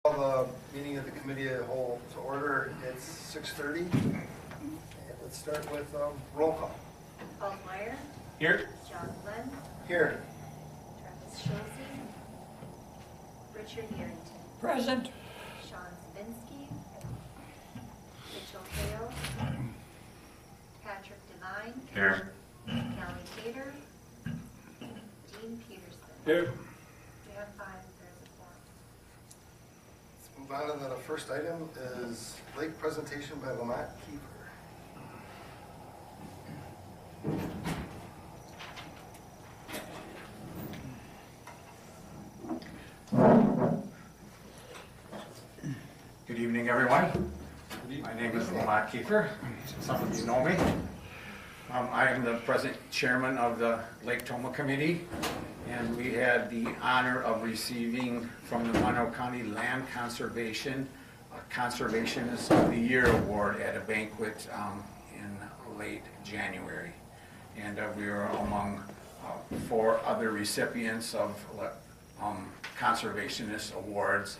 Call the meeting of the committee as a whole to order. It's 6:30. And let's start with roll call. Paul Meyer. Here. John Glenn. Here. Travis Schulze. Richard Yerington. Present. Sean Zabinski. Mitchell Hale. Patrick Devine. Here. Kelly Cater. Dean Peterson. Here. We have 5. There's a 4. Let's move on to the first item is lake presentation by Lamont Kiefer. Good evening, everyone. My name is Lamont Kiefer. Some of you know me. I am the present chairman of the Lake Toma Committee, and we had the honor of receiving from the Monroe County Land Conservation a Conservationist of the Year award at a banquet in late January. And we were among 4 other recipients of Conservationist awards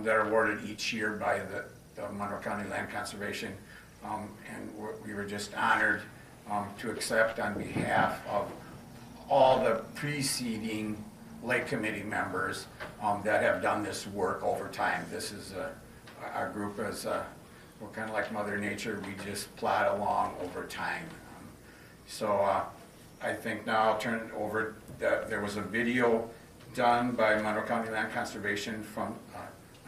that are awarded each year by the Monroe County Land Conservation. And we were just honored to accept on behalf of all the preceding Lake Committee members that have done this work over time. This is our group is we're kind of like Mother Nature. We just plod along over time. So I think now I'll turn it over. There was a video done by Monroe County Land Conservation from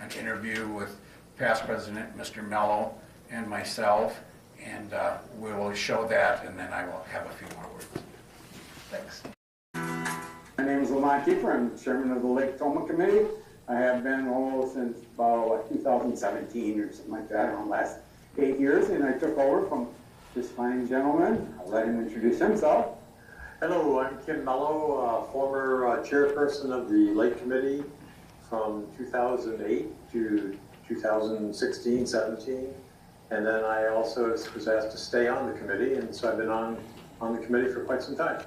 an interview with past president Mr. Mello and myself, and we will show that, and then I will have a few more words. Thanks. My name is Lamont Kiefer. I'm chairman of the Lake Toma Committee. I have been almost since about 2017 or something like that, the last 8 years, and I took over from this fine gentleman. I'll let him introduce himself. Hello, I'm Kim Mello, former chairperson of the Lake Committee from 2008 to 2016-17, and then I also was asked to stay on the committee, and so I've been on the committee for quite some time.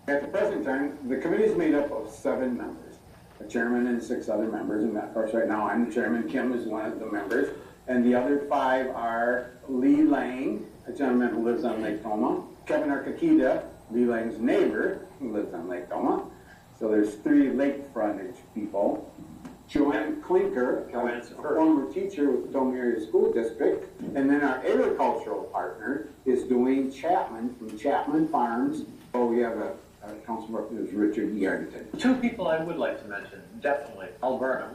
At the present time, the committee is made up of 7 members, a chairman and 6 other members, and of course right now I'm the chairman. Kim is one of the members, and the other 5 are Lee Lang, a gentleman who lives on Lake Toma, Kevin Arkakida, Lee Lang's neighbor, who lives on Lake Toma. So there's 3 lake frontage people. Joanne Klinker, a former teacher with the Toma Area School District. And then our agricultural partner is Dwayne Chapman from Chapman Farms. Oh, we have a council representative, Richard Yerington. 2 people I would like to mention, definitely. Al Burnham,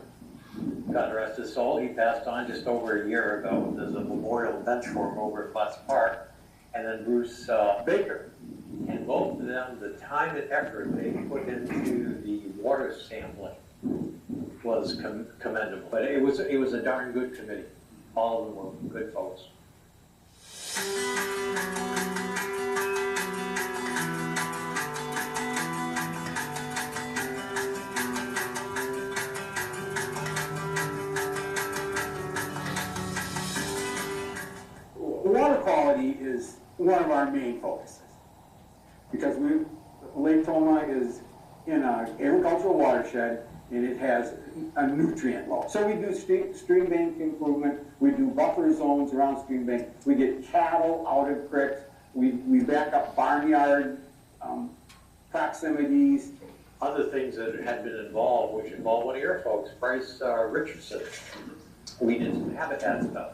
God rest his soul, he passed on just over a year ago. There's a memorial bench for him over at Platts Park. And then Bruce Baker. And both of them, the time and effort they put into the water sampling was commendable. But it was a darn good committee. All of them were good folks. Water quality is one of our main focuses because Lake Toma is in an agricultural watershed and it has a nutrient load. So we do stream bank improvement, we do buffer zones around stream bank, we get cattle out of creeks, we back up barnyard proximities. Other things that had been involved, which involved one of your folks, Bryce Richardson. We did some habitat stuff.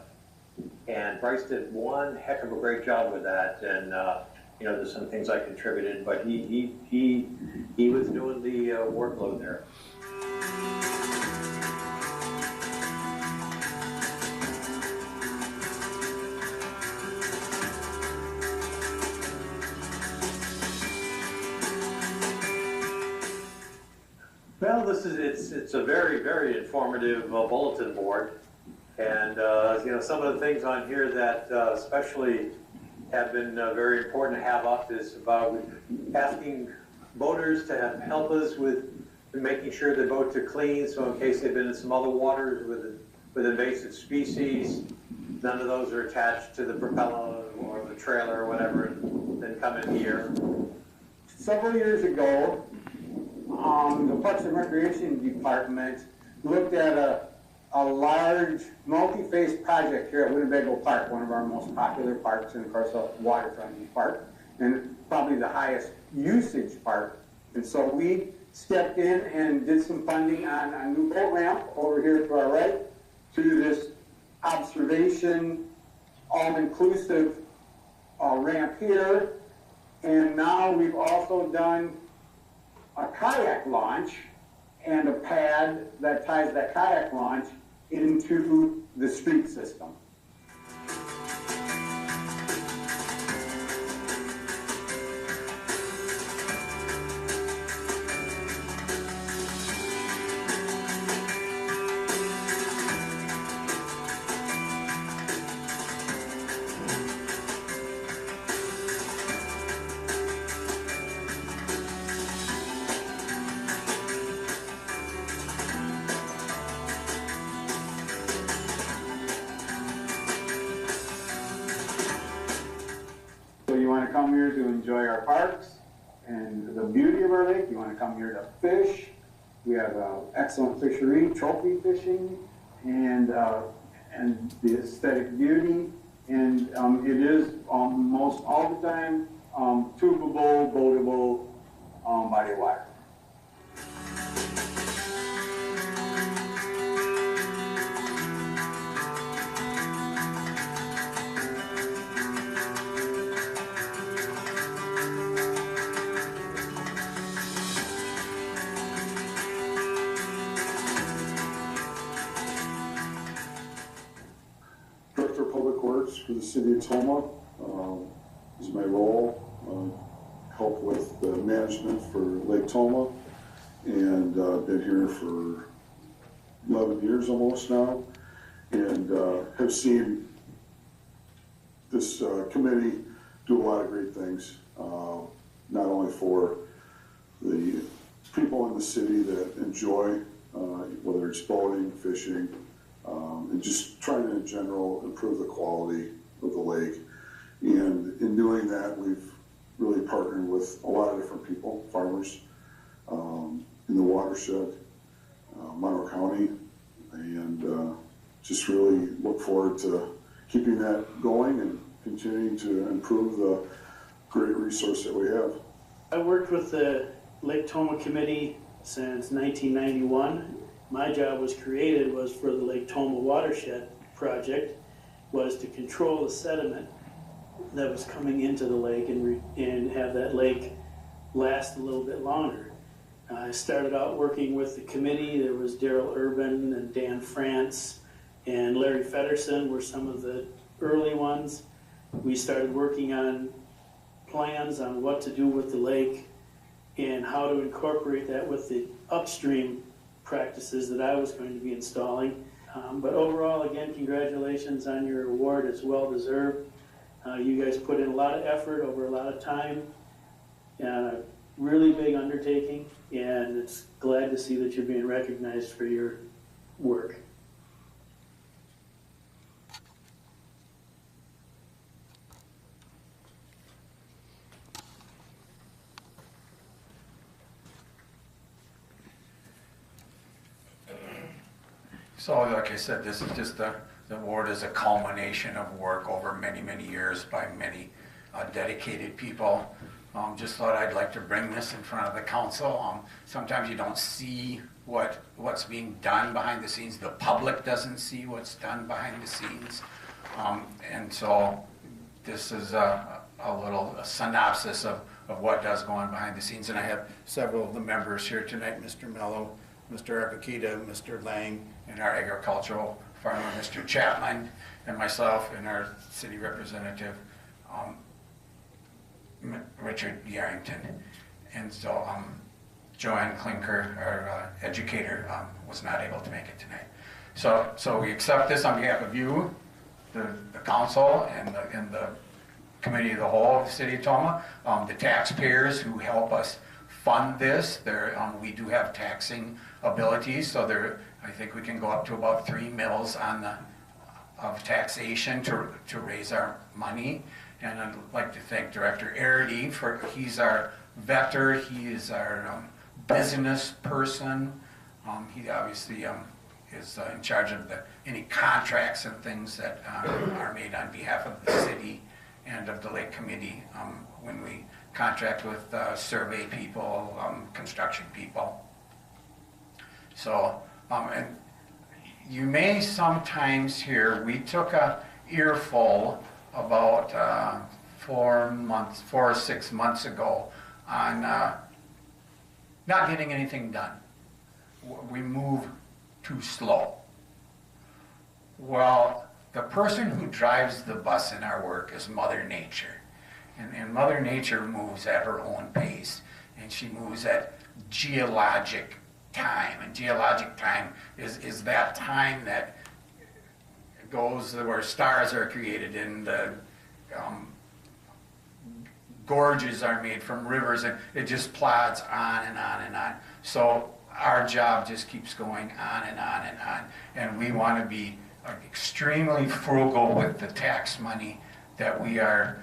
And Bryce did one heck of a great job with that, and you know, there's some things I contributed, but he was doing the workload there. Well, it's a very, very informative bulletin board. And you know, some of the things on here that especially have been very important to have up is about asking boaters to help us with making sure the boats are clean. So in case they've been in some other waters with invasive species, none of those are attached to the propeller or the trailer or whatever, and then come in here. Several years ago, the Parks and Recreation Department looked at a a large multi-phase project here at Winnebago Park, one of our most popular parks, and of course a waterfront park, and probably the highest usage park. And so we stepped in and did some funding on a new boat ramp over here to our right, to this observation, all-inclusive ramp here. And now we've also done a kayak launch and a pad that ties that kayak launch into the street system. So you want to come here to enjoy our parks and the beauty of our lake. You want to come here to fish. We have excellent fishery, trophy fishing, and the aesthetic beauty. And it is most all the time tubable, boatable body of water. Director of Public Works for the City of Toma is my role. Help with the management for Lake Toma, and been here for 11 years almost now, and have seen this committee do a lot of great things, not only for the people in the city that enjoy, whether it's boating, fishing, and just trying to in general improve the quality of the lake. And in doing that, we've really partnered with a lot of different people, farmers in the watershed, Monroe County, and just really look forward to keeping that going and continuing to improve the great resource that we have. I worked with the Lake Toma Committee since 1991. My job was created was for the Lake Toma Watershed Project, was to control the sediment that was coming into the lake and have that lake last a little bit longer. I started out working with the committee. There was Daryl Urban and Dan France and Larry Fedderson were some of the early ones. We started working on plans on what to do with the lake and how to incorporate that with the upstream practices that I was going to be installing. But overall, again, congratulations on your award. It's well deserved. You guys put in a lot of effort over a lot of time and a really big undertaking, and it's glad to see that you're being recognized for your work. So like I said, this is just the award is a culmination of work over many, many years by many dedicated people. Just thought I'd like to bring this in front of the council. Sometimes you don't see what's being done behind the scenes. The public doesn't see what's done behind the scenes. And so this is a little synopsis of what does go on behind the scenes. And I have several of the members here tonight, Mr. Mello, Mr. Akakita, Mr. Lang, and our agricultural farmer, Mr. Chapman, and myself, and our city representative, Richard Yarrington. And so Joanne Klinker, our educator, was not able to make it tonight. So we accept this on behalf of you, the council, and the committee of the whole of the city of Toma, the taxpayers who help us fund this. We do have taxing abilities, so I think we can go up to about 3 mills of taxation to raise our money. And I'd like to thank Director Arity he's our vetter, he is our business person. He obviously is in charge of any contracts and things that are made on behalf of the city and of the Lake Committee when we contract with survey people, construction people. So, and you may sometimes hear, we took a earful about 4 or 6 months ago on not getting anything done. We move too slow. Well, the person who drives the bus in our work is Mother Nature. And Mother Nature moves at her own pace, and she moves at geologic time. And geologic time is that time that goes where stars are created and the gorges are made from rivers, and it just plods on and on and on. So our job just keeps going on and on and on. And we want to be extremely frugal with the tax money that we are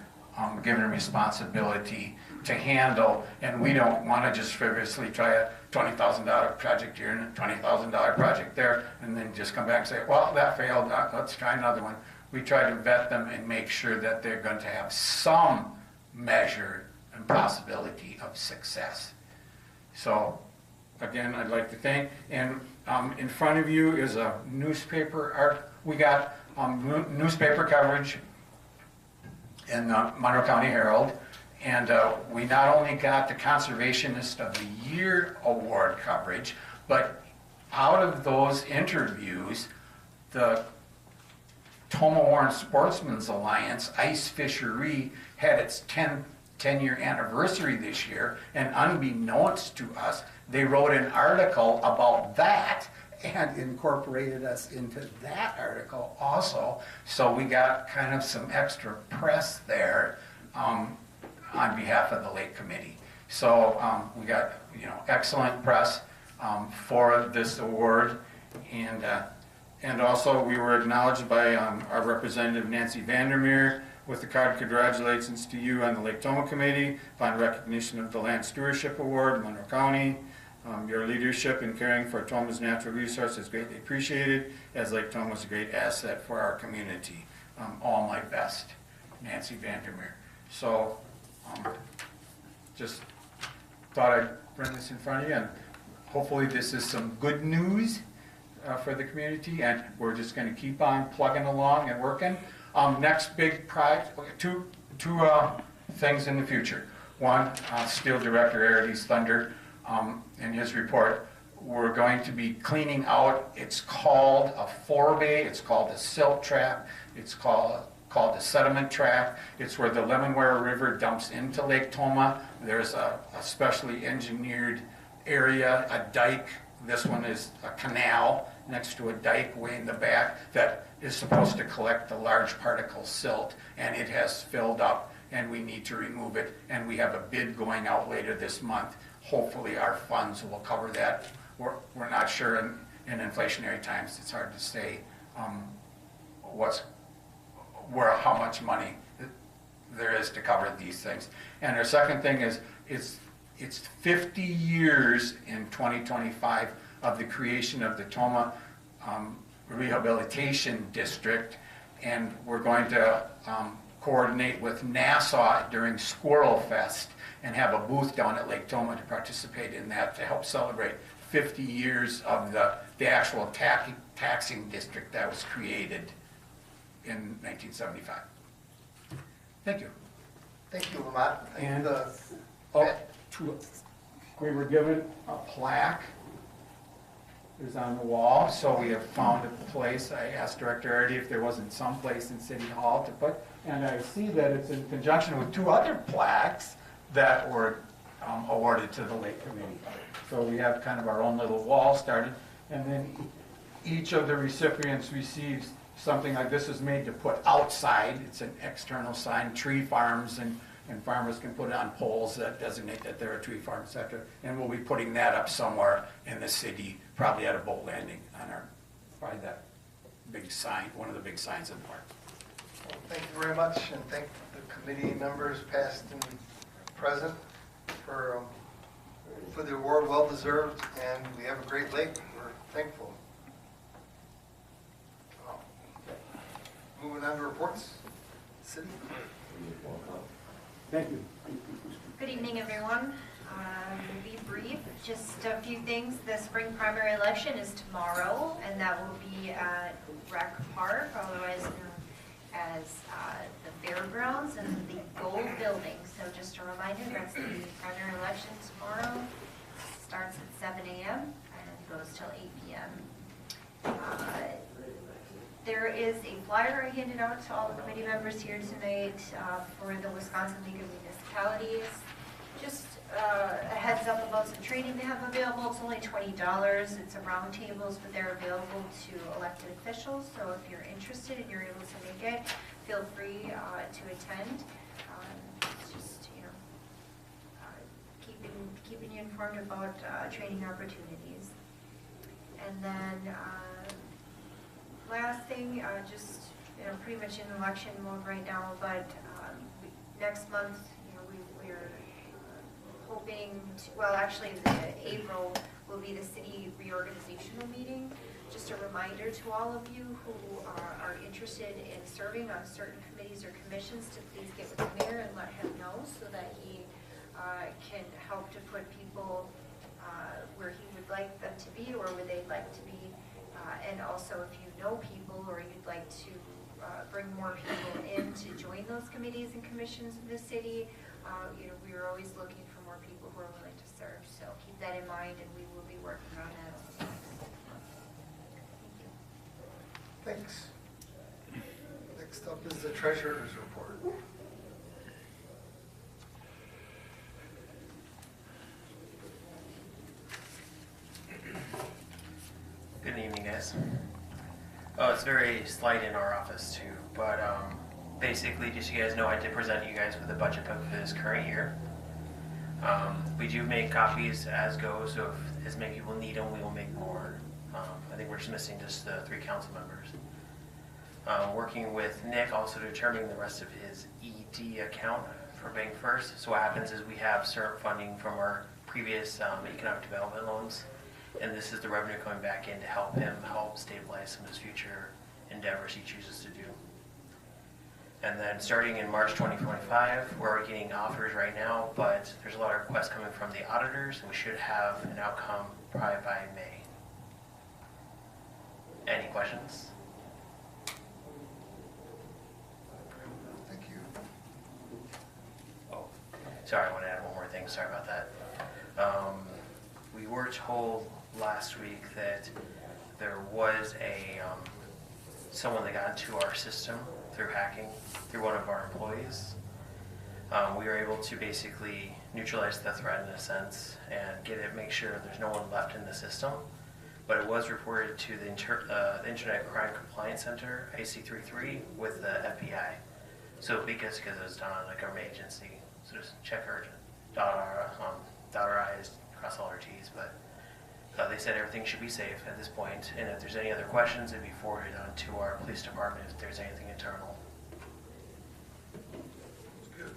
given responsibility to handle. And we don't want to just frivolously try a $20,000 project here and a $20,000 project there, and then just come back and say, well, that failed, let's try another one. We try to vet them and make sure that they're going to have some measure and possibility of success. So, again, I'd like to thank, and in front of you is a newspaper we got newspaper coverage in the Monroe County Herald, and we not only got the Conservationist of the Year award coverage, but out of those interviews, the Tomah Warren Sportsman's Alliance Ice Fishery had its 10-year anniversary this year, and unbeknownst to us, they wrote an article about that and incorporated us into that article also. So we got kind of some extra press there on behalf of the Lake Committee. So we got excellent press for this award, and also we were acknowledged by our representative Nancy Vandermeer with the card congratulations to you on the Lake Tomah Committee upon recognition of the Land Stewardship Award, Monroe County. Your leadership in caring for Tomah's natural resources is greatly appreciated, as Lake Tomah is a great asset for our community. All my best, Nancy Vandermeer. So, just thought I'd bring this in front of you, and hopefully this is some good news for the community, and we're just going to keep on plugging along and working. Next big project, two things in the future. One, Steel Director Arides Thunder, in his report, we're going to be cleaning out, it's called a forebay, it's called a silt trap, it's called a sediment trap. It's where the Lemonweir River dumps into Lake Tomah. There's a specially engineered area, a dike. This one is a canal next to a dike way in the back that is supposed to collect the large particle silt, and it has filled up, and we need to remove it, and we have a bid going out later this month. Hopefully our funds will cover that. We're not sure in inflationary times. It's hard to say how much money there is to cover these things. And our second thing is it's 50 years in 2025 of the creation of the Tomah Rehabilitation District, and we're going to coordinate with Nassau during Squirrel Fest and have a booth down at Lake Tomah to participate in that to help celebrate 50 years of the actual taxing district that was created in 1975. Thank you. Thank you, Lamont. And we were given a plaque. It was on the wall, so we have found a place. I asked Director Ardy if there wasn't some place in City Hall to put, and I see that it's in conjunction with 2 other plaques that were awarded to the Lake Committee. So we have kind of our own little wall started, and then each of the recipients receives something like this is made to put outside. It's an external sign, tree farms, and farmers can put it on poles that designate that they're a tree farm, etc. And we'll be putting that up somewhere in the city, probably at a boat landing on probably that big sign, one of the big signs in the park. Well, thank you very much, and thank the committee members, past and present, for the award, well deserved, and we have a great lake. We're thankful. on to reports. City? Thank you. Good evening, everyone. We'll be brief, just a few things. The spring primary election is tomorrow, and that will be at Rec Park, otherwise known as the Fairgrounds and the Gold Building. So just a reminder, that's the primary election tomorrow. Starts at 7 a.m. and goes till 8 p.m. There is a flyer I handed out to all the committee members here tonight for the Wisconsin League of Municipalities. Just a heads up about some training they have available. It's only $20. It's a roundtables, but they're available to elected officials. So if you're interested and you're able to make it, feel free to attend. It's just, you know, keeping you informed about training opportunities. And then last thing, just, you know, pretty much in election mode right now, but next month, you know, we're hoping to, well, actually, April will be the city reorganizational meeting. Just a reminder to all of you who are interested in serving on certain committees or commissions to please get with the mayor and let him know so that he can help to put people where he would like them to be or where they'd like to be. And also, if you know people or you'd like to bring more people in to join those committees and commissions in the city, you know, we are always looking for more people who are willing to serve. So keep that in mind, and we will be working on that. Thanks. Next up is the treasurer's report. Good evening, guys. Oh, it's very slight in our office too, but basically, just so you guys know, I did present you guys with a budget book for this current year. We do make copies as go, so if as many people need them, we will make more. I think we're just missing just the 3 council members. Working with Nick, also determining the rest of his ED account for Bank First. So what happens is we have certain funding from our previous economic development loans, and this is the revenue coming back in to help him stabilize some of his future endeavors he chooses to do. And then starting in March 2025, we're getting offers right now, but there's a lot of requests coming from the auditors, and we should have an outcome probably by May. Any questions? Thank you. Oh, sorry, I want to add one more thing. Sorry about that. We were told last week that there was someone that got into our system through hacking through one of our employees. We were able to basically neutralize the threat in a sense and make sure there's no one left in the system. But it was reported to the Internet Crime Compliance Center, IC33, with the FBI. So because it was done on a government agency, so just check urgent, dot our I's, cross all our T's. But they said everything should be safe at this point, and if there's any other questions, it'd be forwarded on to our police department if there's anything internal. Good.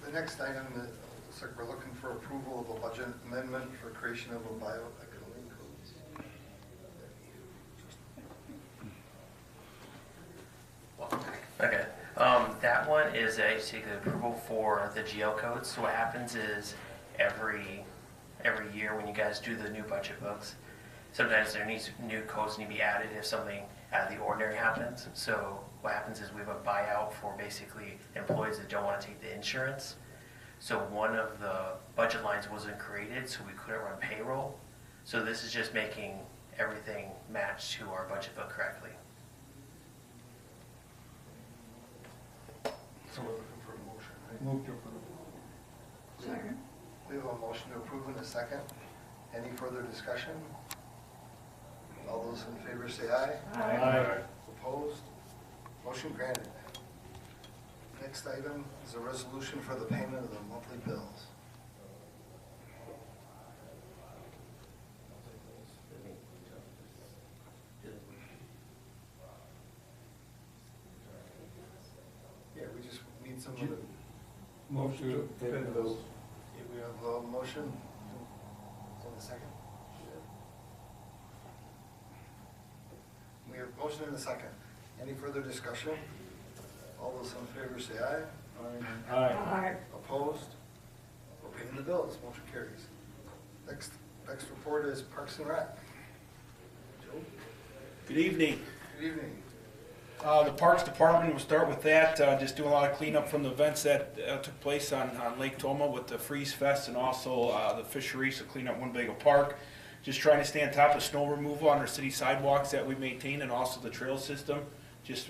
The next item, looks like we're looking for approval of a budget amendment for creation of a bioeconomic codes. Okay. That one is basically approval for the GL codes. So what happens is every year when you guys do the new budget books, sometimes new codes need to be added if something out of the ordinary happens. So what happens is we have a buyout for basically employees that don't want to take the insurance. So one of the budget lines wasn't created, so we couldn't run payroll. So this is just making everything match to our budget book correctly. So we're looking for a motion, right? Move to approve. Second. We have a motion to approve in a second. Any further discussion? All those in favor say aye. Aye. Opposed? Motion granted. Next item is a resolution for the payment of the monthly bills. Yeah, we just need some of the... Motion to pay the bills. Okay, we have a motion. In a second. We have motion in a second. Any further discussion? All those in favor say aye. Aye. Opposed? We're paying the bills, motion carries. Next report is Parks and Rec. Joe? Good evening. Good evening. The Parks Department, we'll start with that, just doing a lot of cleanup from the events that took place on Lake Toma with the Freeze Fest and also the fisheries to clean up Winnebago Park. Just trying to stay on top of snow removal on our city sidewalks that we maintain and also the trail system. Just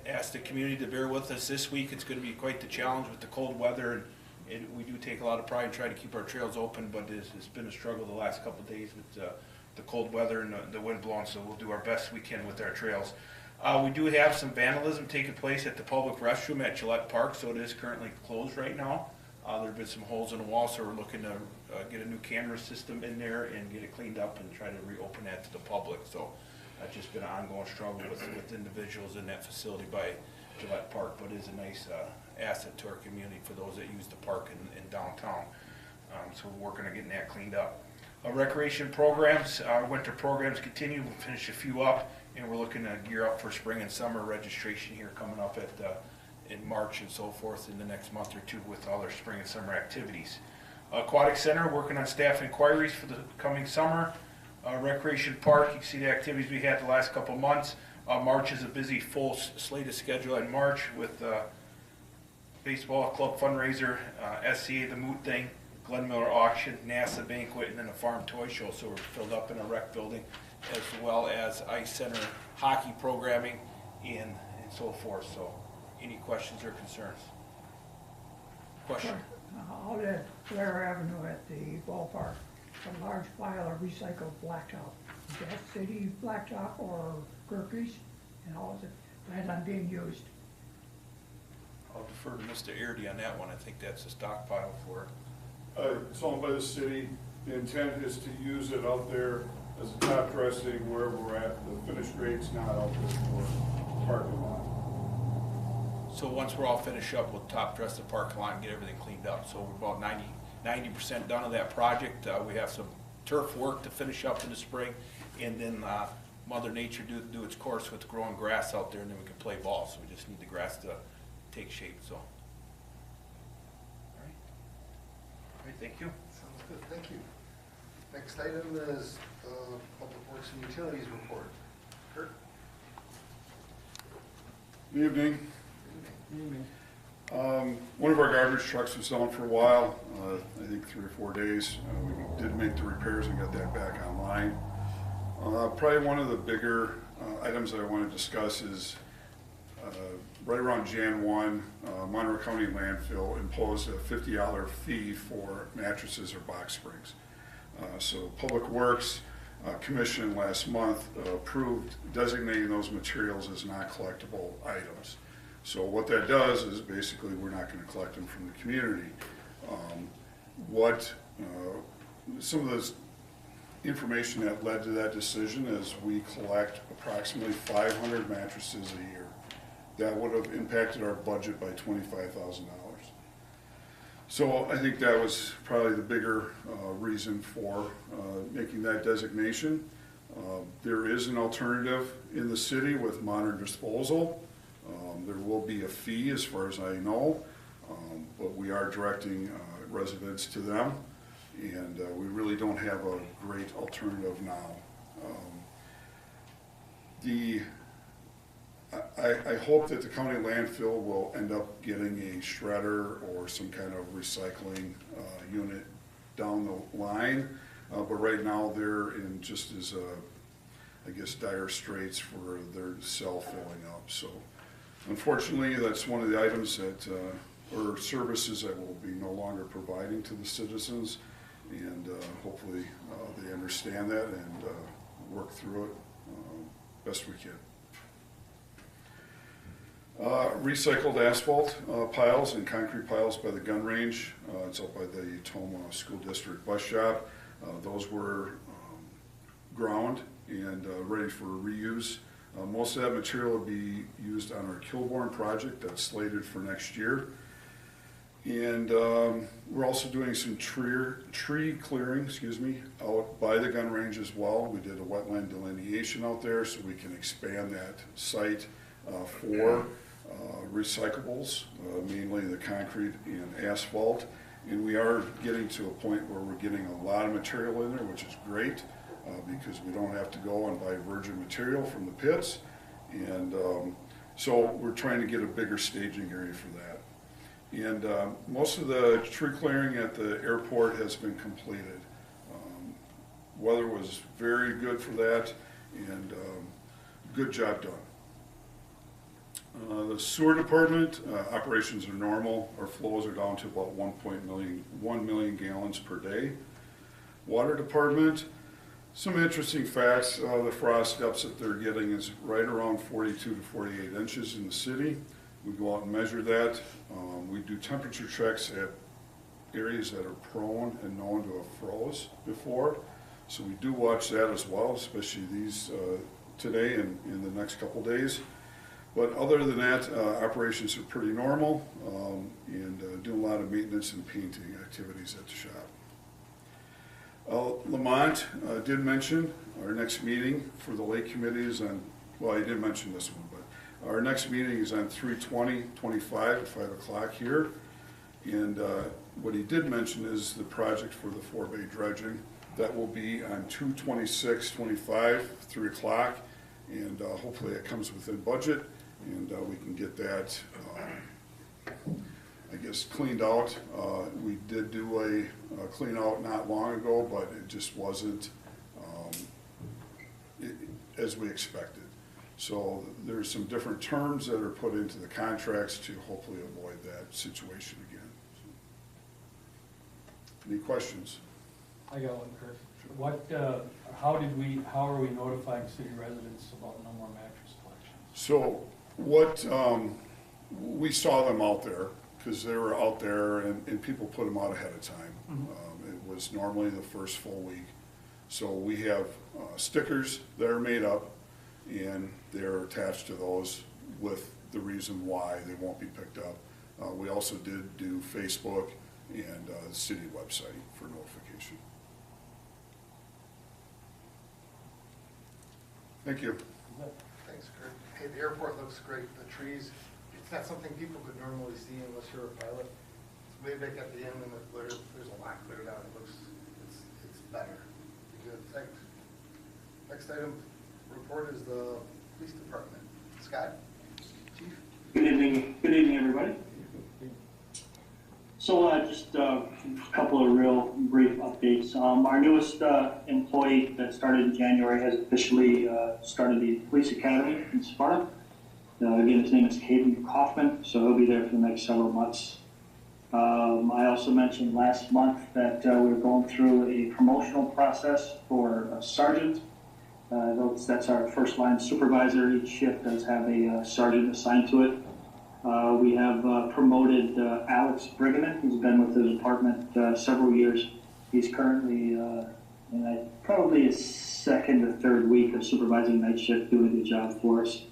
ask the community to bear with us this week. It's going to be quite the challenge with the cold weather, and we do take a lot of pride in trying to keep our trails open, but it's been a struggle the last couple of days with the cold weather and the wind blowing, so we'll do our best we can with our trails. We do have some vandalism taking place at the public restroom at Gillette Park, so it is currently closed right now. There have been some holes in the wall, so we're looking to get a new camera system in there and get it cleaned up and try to reopen that to the public. So that's just been an ongoing struggle with individuals in that facility by Gillette Park, but it is a nice asset to our community for those that use the park in downtown. So we're working on getting that cleaned up. Recreation programs, our winter programs continue. We'll finish a few up, and we're looking to gear up for spring and summer registration here coming up in March and so forth in the next month or two with all our spring and summer activities. Aquatic Center, working on staff inquiries for the coming summer. Recreation Park, you can see the activities we had the last couple of months. March is a busy, full slate of schedule in March with baseball club fundraiser, SCA, the Moot Thing, Glenn Miller auction, NASA banquet, and then a farm toy show. So we're filled up in a rec building, as well as ice center, hockey programming, and so forth. So, any questions or concerns? Question? Out at Blair Avenue at the ballpark, a large pile of recycled blacktop. Is that city blacktop or Gerke's? And how is it planned on being used? I'll defer to Mr. Airdy on that one. I think that's a stockpile for it. It's owned by the city. The intent is to use it out there as a top dressing wherever we're at. The finished grade's not out there for parking lot. So once we're all finished up, we'll top dress the parking lot and get everything cleaned up. So we're about 90% done of that project. We have some turf work to finish up in the spring, and then Mother Nature do its course with growing grass out there, and then we can play ball. So we just need the grass to take shape. So, all right, thank you. Sounds good, thank you. Next item is Public Works and Utilities report. Kurt? Good evening. One of our garbage trucks was down for a while, I think 3 or 4 days. We did make the repairs and got that back online. Probably one of the bigger items that I want to discuss is right around Jan 1, Monroe County Landfill imposed a $50 fee for mattresses or box springs. So Public Works Commission last month approved designating those materials as non-collectible items. So what that does is basically we're not going to collect them from the community. Some of the information that led to that decision is we collect approximately 500 mattresses a year. That would have impacted our budget by $25,000. So I think that was probably the bigger reason for making that designation. There is an alternative in the city with modern disposal. There will be a fee as far as I know, but we are directing residents to them, and we really don't have a great alternative now. I hope that the county landfill will end up getting a shredder or some kind of recycling unit down the line, but right now they're in just as, I guess, dire straits for their cell filling up. So unfortunately, that's one of the items that, or services that we'll be no longer providing to the citizens, and hopefully they understand that and work through it best we can. Recycled asphalt piles and concrete piles by the gun range. It's up by the Toma School District bus shop. Those were ground and ready for reuse. Most of that material will be used on our Kilbourne project that's slated for next year. And we're also doing some tree clearing, out by the gun range as well. We did a wetland delineation out there so we can expand that site for recyclables, mainly the concrete and asphalt. And we are getting to a point where we're getting a lot of material in there, which is great, because we don't have to go and buy virgin material from the pits. And so we're trying to get a bigger staging area for that. And most of the tree clearing at the airport has been completed. Weather was very good for that, and good job done. The sewer department, operations are normal. Our flows are down to about 1 million gallons per day. Water department, some interesting facts. The frost depths that they're getting is right around 42 to 48 inches in the city. We go out and measure that. We do temperature checks at areas that are prone and known to have froze before. So we do watch that as well, especially these today and in the next couple days. But other than that, operations are pretty normal, and doing a lot of maintenance and painting activities at the shop. Lamont did mention our next meeting for the lake committee is on, well, he did mention this one, but our next meeting is on 3/20/25 at 5 o'clock here. And what he did mention is the project for the 4-bay dredging. That will be on 2/26/25, 3 o'clock, and hopefully it comes within budget, and we can get that, I guess, cleaned out. We did do a clean out not long ago, but it just wasn't as we expected. So there's some different terms that are put into the contracts to hopefully avoid that situation again. Any questions? I got one, Chris. What, how are we notifying city residents about no more mattress collections? So what, we saw them out there, because they were out there and people put them out ahead of time. It was normally the first full week. So we have stickers that are made up, and they're attached to those with the reason why they won't be picked up. We also did do Facebook and the city website for notification. Thank you. Thanks, Kurt. Hey, the airport looks great. The trees, it's not something people could normally see unless you're a pilot. It's way back at the end, and there's a lot cleared out. It looks, it's better. Good, thanks. Next item, report is the police department. Scott? Chief? Good evening, everybody. So just a couple of real brief updates. Our newest employee that started in January has officially started the police academy in Sparta. Again, his name is Caden Kaufman, so he'll be there for the next several months. I also mentioned last month that we're going through a promotional process for a sergeant. That's our first line supervisor. Each shift does have a sergeant assigned to it. We have promoted Alex Brigham, who's been with the department several years. He's currently in probably his second or third week of supervising night shift, doing a good job for us.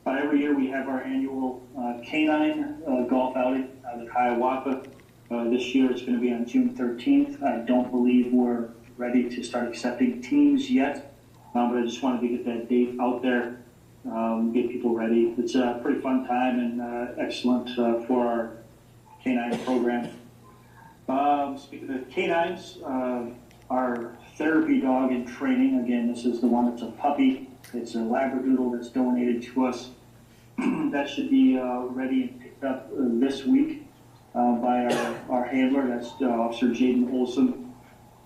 Every year we have our annual canine golf outing out at Hiawatha. This year it's going to be on June 13th. I don't believe we're ready to start accepting teams yet, but I just wanted to get that date out there, get people ready. It's a pretty fun time and excellent for our canine program. Speaking of canines, our therapy dog in training, again, this is the one that's a puppy. It's a Labradoodle that's donated to us. That should be ready and picked up this week by our handler. That's Officer Jaden Olson.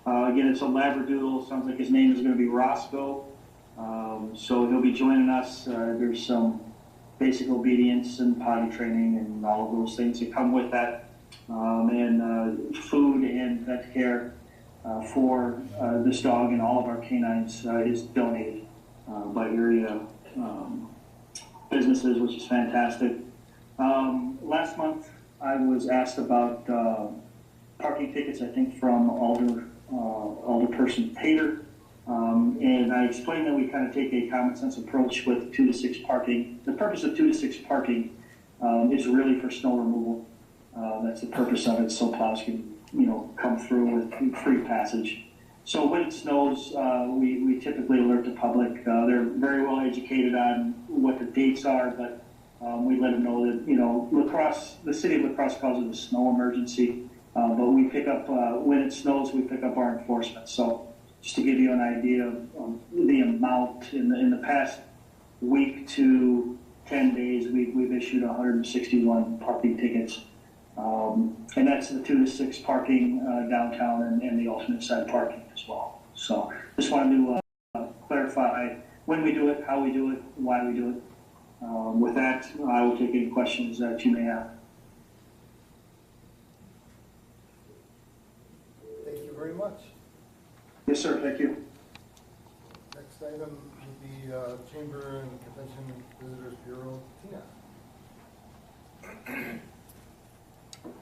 Again, it's a Labradoodle. Sounds like his name is going to be Roscoe. So he'll be joining us. There's some basic obedience and potty training and all of those things that come with that. And food and vet care for this dog and all of our canines is donated by area businesses, which is fantastic. Last month, I was asked about parking tickets, I think from Alderperson Pater. And I explained that we kind of take a common sense approach with 2 to 6 parking. The purpose of 2 to 6 parking is really for snow removal. That's the purpose of it, so plows can, come through with free passage. So when it snows, we typically alert the public. They're very well educated on what the dates are, but We let them know that, lacrosse, the city of lacrosse calls it a snow emergency, but we pick up, when it snows, we pick up our enforcement. So just to give you an idea of the amount in the past week to 10 days, we've issued 161 parking tickets. And that's the 2 to 6 parking downtown and the alternate side parking as well. So just wanted to clarify when we do it, how we do it, why we do it. With that, I will take any questions that you may have. Thank you very much. Yes, sir. Thank you. Next item would be Chamber and Convention Visitors Bureau. Tina.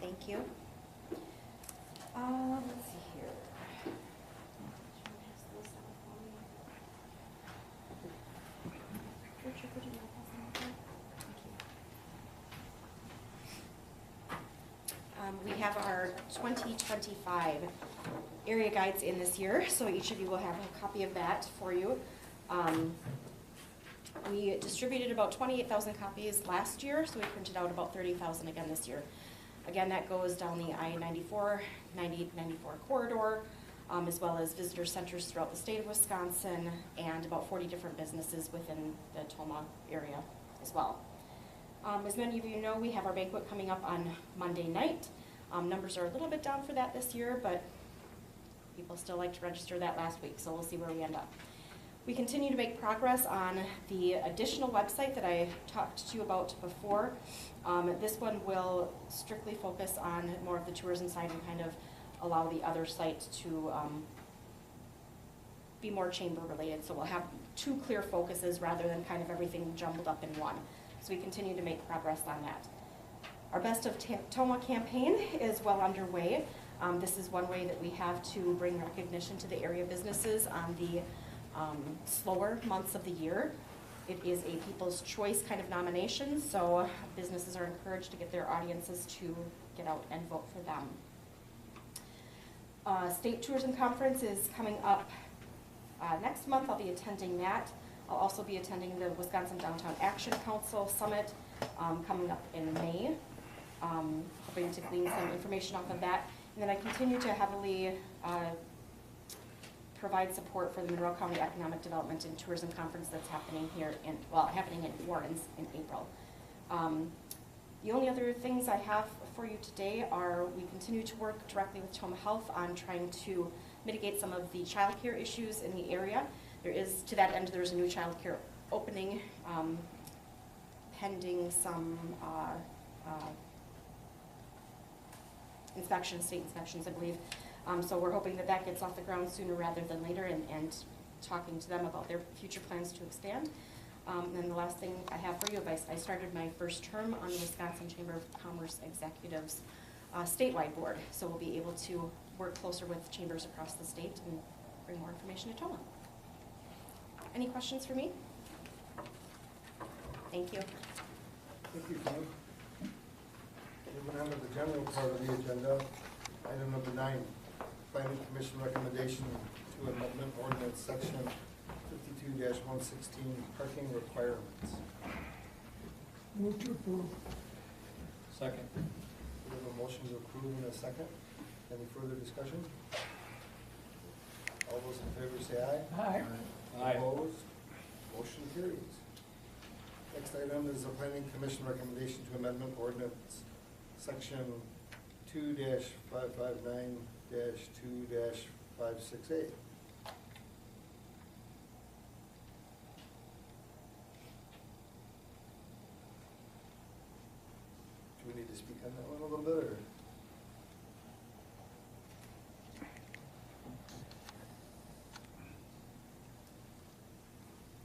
Thank you. Let's see here. We have our 2025 area guides in this year, so each of you will have a copy of that for you. We distributed about 28,000 copies last year, so we printed out about 30,000 again this year. Again, that goes down the I-94, 90-94 corridor, as well as visitor centers throughout the state of Wisconsin, and about 40 different businesses within the Tomah area as well. As many of you know, we have our banquet coming up on Monday night. Numbers are a little bit down for that this year, but people still like to register that last week, so we'll see where we end up. We continue to make progress on the additional website that I talked to you about before. This one will strictly focus on more of the tourism side and kind of allow the other site to be more chamber related. So we'll have 2 clear focuses rather than kind of everything jumbled up in one. So we continue to make progress on that. Our Best of Tomah campaign is well underway. This is one way that we have to bring recognition to the area businesses on the slower months of the year. It is a People's Choice kind of nomination, so businesses are encouraged to get their audiences to get out and vote for them. State Tourism Conference is coming up next month. I'll be attending that. I'll also be attending the Wisconsin Downtown Action Council Summit coming up in May. Hoping to glean some information off of that. And then I continue to heavily provide support for the Monroe County Economic Development and Tourism Conference that's happening here happening in Warrens in April. The only other things I have for you today are we continue to work directly with Tomah Health on trying to mitigate some of the child care issues in the area. To that end, there's a new child care opening pending some state inspections, I believe. So we're hoping that that gets off the ground sooner rather than later, and talking to them about their future plans to expand. And the last thing I have for you, I started my first term on the Wisconsin Chamber of Commerce Executives statewide board. So we'll be able to work closer with chambers across the state and bring more information to Tomah. Any questions for me? Thank you. Thank you, Kim. Moving on to the general part of the agenda, item number 9, Planning Commission recommendation to amendment ordinance section 52-116, parking requirements. Move to approve. Second. We have a motion to approve in a second. Any further discussion? All those in favor say aye. Aye. Aye. Opposed? Motion carries. Next item is the Planning Commission recommendation to amendment ordinance section 2-559-2-568. Do we need to speak on that one a little bit, or?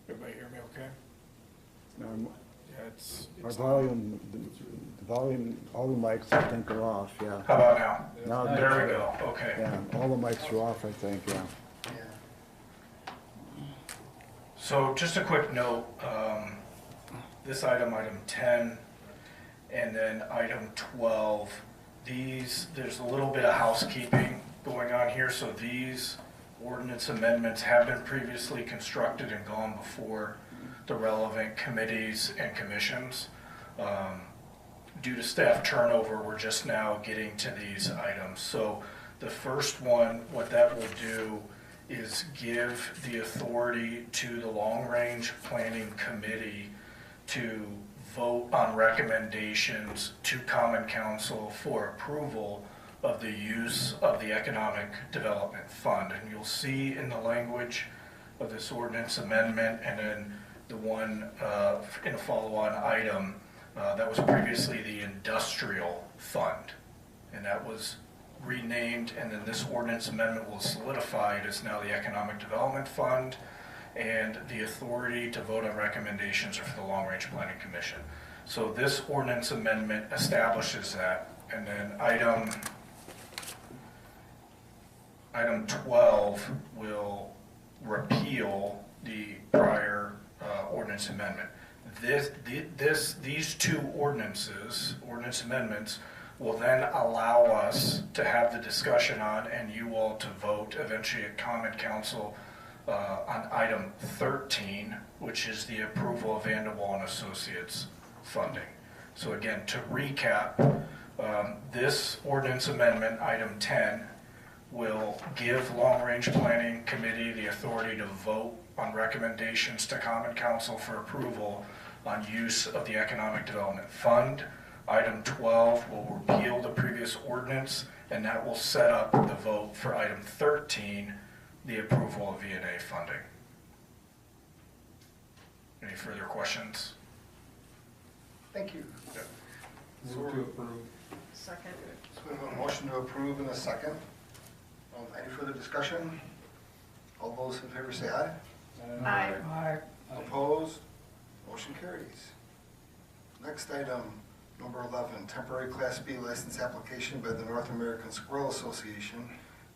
Everybody hear me okay? Yeah, Our it's volume, the volume, all the mics, I think, are off, yeah. How about now? Now, There we go, okay. Yeah, all the mics are off, I think, yeah. So just a quick note, this item 10, and then item 12, there's a little bit of housekeeping going on here, so these ordinance amendments have been previously constructed and gone before the relevant committees and commissions. Due to staff turnover, we're just now getting to these items. So the first one, what that will do is give the authority to the Long Range Planning Committee to vote on recommendations to Common Council for approval of the use of the Economic Development Fund. And you'll see in the language of this ordinance amendment, and then the one in a follow-on item, that was previously the Industrial Fund, and that was renamed, and then this ordinance amendment will solidify it as now the Economic Development Fund, and the authority to vote on recommendations are for the Long Range Planning Commission. So this ordinance amendment establishes that, and then item 12 will repeal the prior ordinance amendment. These two ordinance amendments will then allow us to have the discussion on, and you all to vote eventually at Common Council on item 13, which is the approval of Vanderwall and Associates funding. So again, to recap, this ordinance amendment, item 10, will give Long Range Planning Committee the authority to vote on recommendations to Common Council for approval on use of the Economic Development Fund. Item 12 will repeal the previous ordinance, and that will set up the vote for item 13, the approval of V&A funding. Any further questions? Thank you. Move to approve. Second. So we have a motion to approve in a second. Any further discussion? All those in favor say aye. Aye. Aye. Opposed? Motion carries. Next item, number 11, temporary Class B license application by the North American Squirrel Association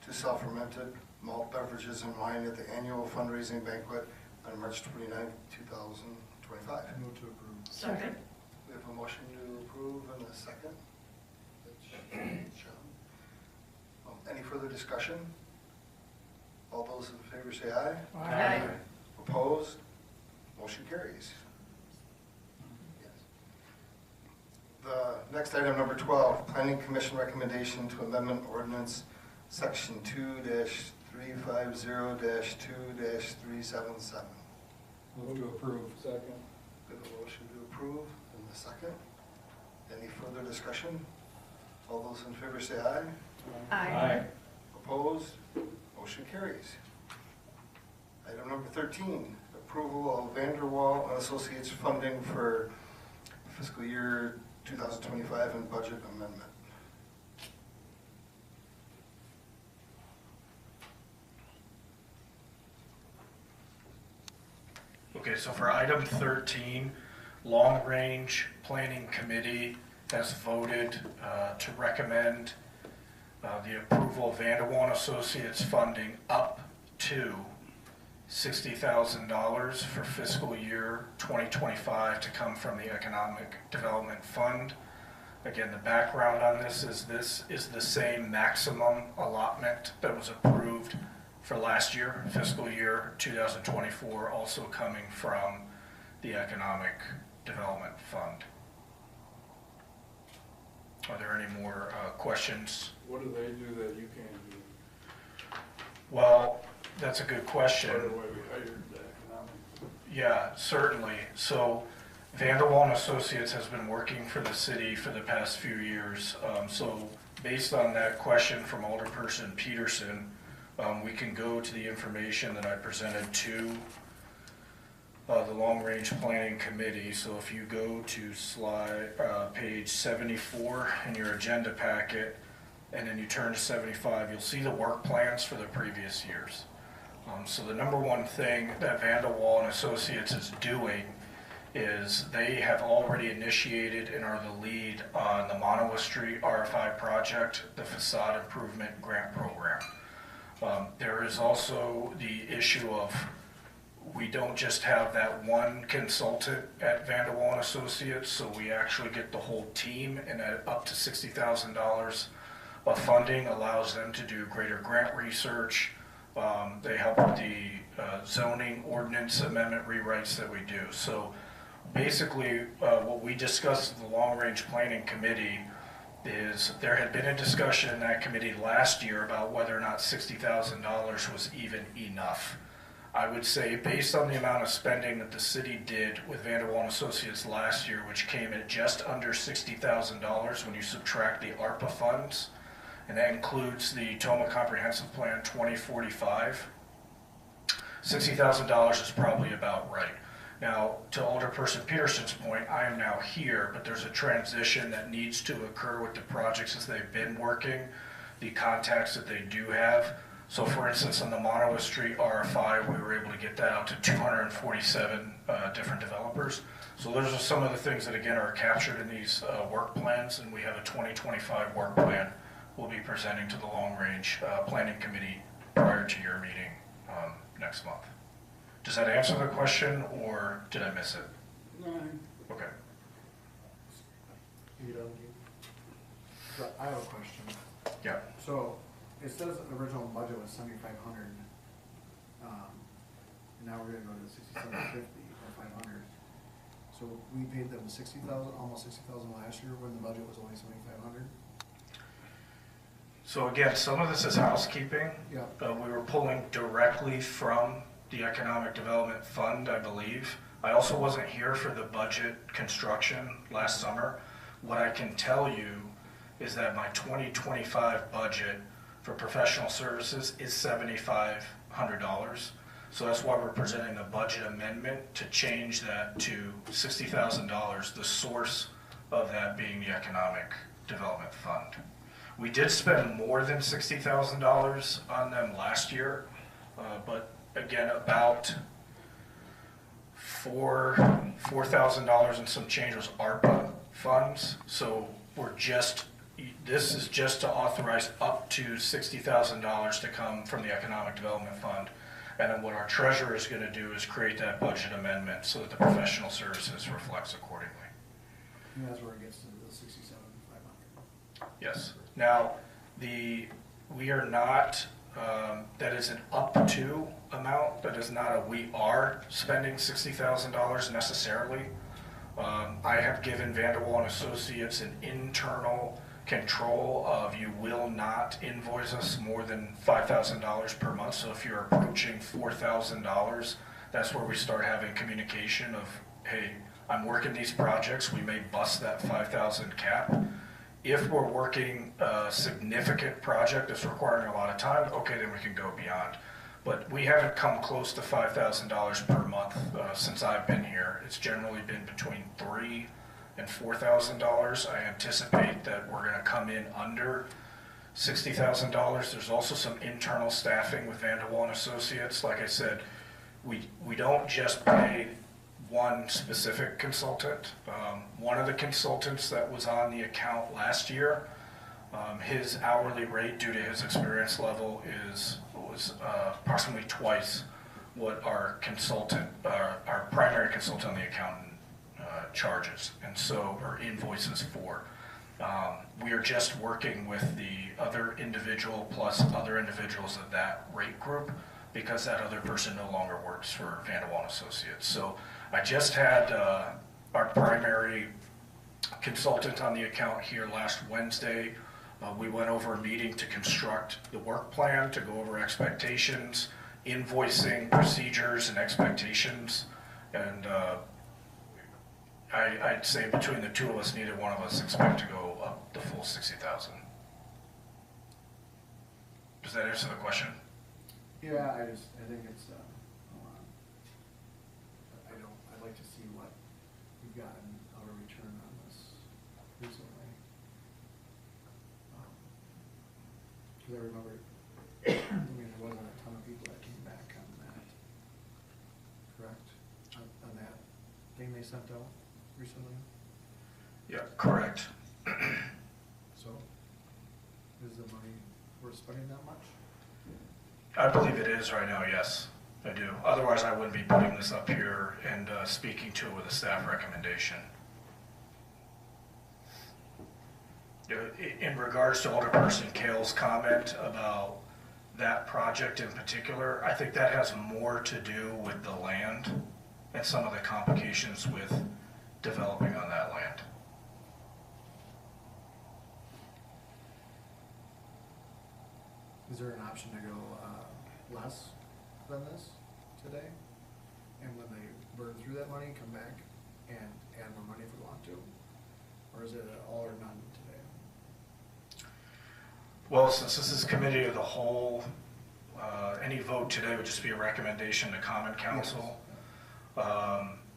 to sell fermented malt beverages and wine at the annual fundraising banquet on March 29, 2025. Move to approve. Second. We have a motion to approve and a second. John. Any further discussion? All those in favor say aye. Aye. Opposed? Motion carries. Yes. The next item, number 12, Planning Commission recommendation to amendment ordinance section 2-350-2-377. Move to approve. Second. We have a motion to approve and a second. Any further discussion? All those in favor say aye. Aye. Opposed? Motion carries. Item number 13, approval of Vanderwall and Associates funding for fiscal year 2025 and budget amendment. Okay, so for item 13, Long Range Planning Committee has voted to recommend the approval of Vanderwall and Associates funding up to $60,000 for fiscal year 2025 to come from the Economic Development Fund. Again, the background on this is the same maximum allotment that was approved for last year, fiscal year 2024, also coming from the Economic Development Fund. Are there any more questions? What do they do that you can't do? Well, that's a good question. By the way, we hired the economic. Yeah, certainly. So Vanderwall and Associates has been working for the city for the past few years. So based on that question from Alderperson Peterson, we can go to the information that I presented to the Long Range Planning Committee. So if you go to page 74 in your agenda packet, and then you turn to 75, you'll see the work plans for the previous years. So the number one thing that Vanderwall and Associates is doing is they have already initiated and are the lead on the Monowith Street RFI project, the facade improvement grant program. There is also the issue of we don't just have that one consultant at Vanderwall and Associates, so we actually get the whole team, and at up to $60,000 of funding allows them to do greater grant research. They help with the zoning ordinance amendment rewrites that we do. So basically, what we discussed at the long-range planning committee is there had been a discussion in that committee last year about whether or not $60,000 was even enough. I would say based on the amount of spending that the city did with Vanderwall and Associates last year, which came at just under $60,000 when you subtract the ARPA funds, and that includes the Toma Comprehensive Plan 2045, $60,000 is probably about right. Now, to Alderperson Peterson's point, I am now here, but there's a transition that needs to occur with the projects as they've been working, the contacts that they do have. So for instance, on the Monowith Street RFI, we were able to get that out to 247 different developers. So those are some of the things that, again, are captured in these work plans, and we have a 2025 work plan we'll be presenting to the Long Range Planning Committee prior to your meeting next month. Does that answer the question, or did I miss it? No. Okay. So I have a question. Yeah. So it says the original budget was 7,500, and now we're gonna go to 6,750 or 500. So we paid them 60,000, almost 60,000 last year when the budget was only 7,500. So again, some of this is housekeeping. Yeah. We were pulling directly from the Economic Development Fund, I believe. I also wasn't here for the budget construction last summer. What I can tell you is that my 2025 budget for professional services is $7,500. So that's why we're presenting the budget amendment to change that to $60,000, the source of that being the Economic Development Fund. We did spend more than $60,000 on them last year, but again, about $4,000 and some change was ARPA funds. So this is just to authorize up to $60,000 to come from the Economic Development Fund. And then what our treasurer is going to do is create that budget amendment so that the professional services reflects accordingly. And that's where it gets to the 67,500. Yes. Now, we are not, that is an up to amount. That is not a we are spending $60,000 necessarily. I have given Vanderwall and Associates an internal control of you will not invoice us more than $5,000 per month. So if you're approaching $4,000, that's where we start having communication of, hey, I'm working these projects. We may bust that 5,000 cap. If we're working a significant project that's requiring a lot of time, okay, then we can go beyond. But we haven't come close to $5,000 per month since I've been here. It's generally been between $3,000 and $4,000. I anticipate that we're going to come in under $60,000. There's also some internal staffing with Vanderwall and Associates. Like I said, we don't just pay one specific consultant. One of the consultants that was on the account last year, his hourly rate due to his experience level was approximately twice what our consultant, our primary consultant on the accountant charges, and so, or invoices for. We are just working with the other individual plus other individuals of that rate group because that other person no longer works for Vanderwall and Associates. So I just had our primary consultant on the account here last Wednesday. We went over a meeting to construct the work plan, to go over expectations, invoicing procedures and expectations. And I'd say between the two of us, neither one of us expect to go up the full 60,000. Does that answer the question? Yeah, I think it's, I'd like to see what we've gotten out of return on this recently. Because I remember, there wasn't a ton of people that came back on that, correct? On that thing they sent out recently? Yeah, correct. So, is the money worth spending that much? I believe it is right now, yes, I do. Otherwise, I wouldn't be putting this up here and speaking to it with a staff recommendation. In regards to Alderperson Kale's comment about that project in particular, I think that has more to do with the land and some of the complications with developing on that land. Is there an option to go less than this today? And when they burn through that money, come back and add more money if we want to? Or is it an all or none today? Well, since this is committee of the whole, any vote today would just be a recommendation to common council.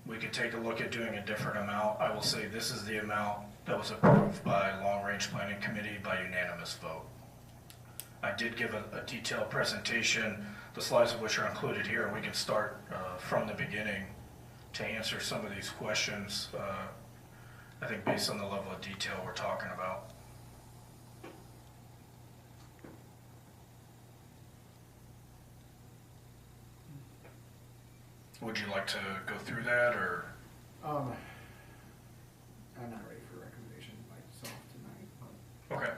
We could take a look at doing a different amount. I will say this is the amount that was approved by Long Range Planning Committee by unanimous vote. I did give a detailed presentation, the slides of which are included here, and we can start from the beginning to answer some of these questions, I think based on the level of detail we're talking about. Would you like to go through that, or? I'm not ready for a recommendation myself tonight, but Okay.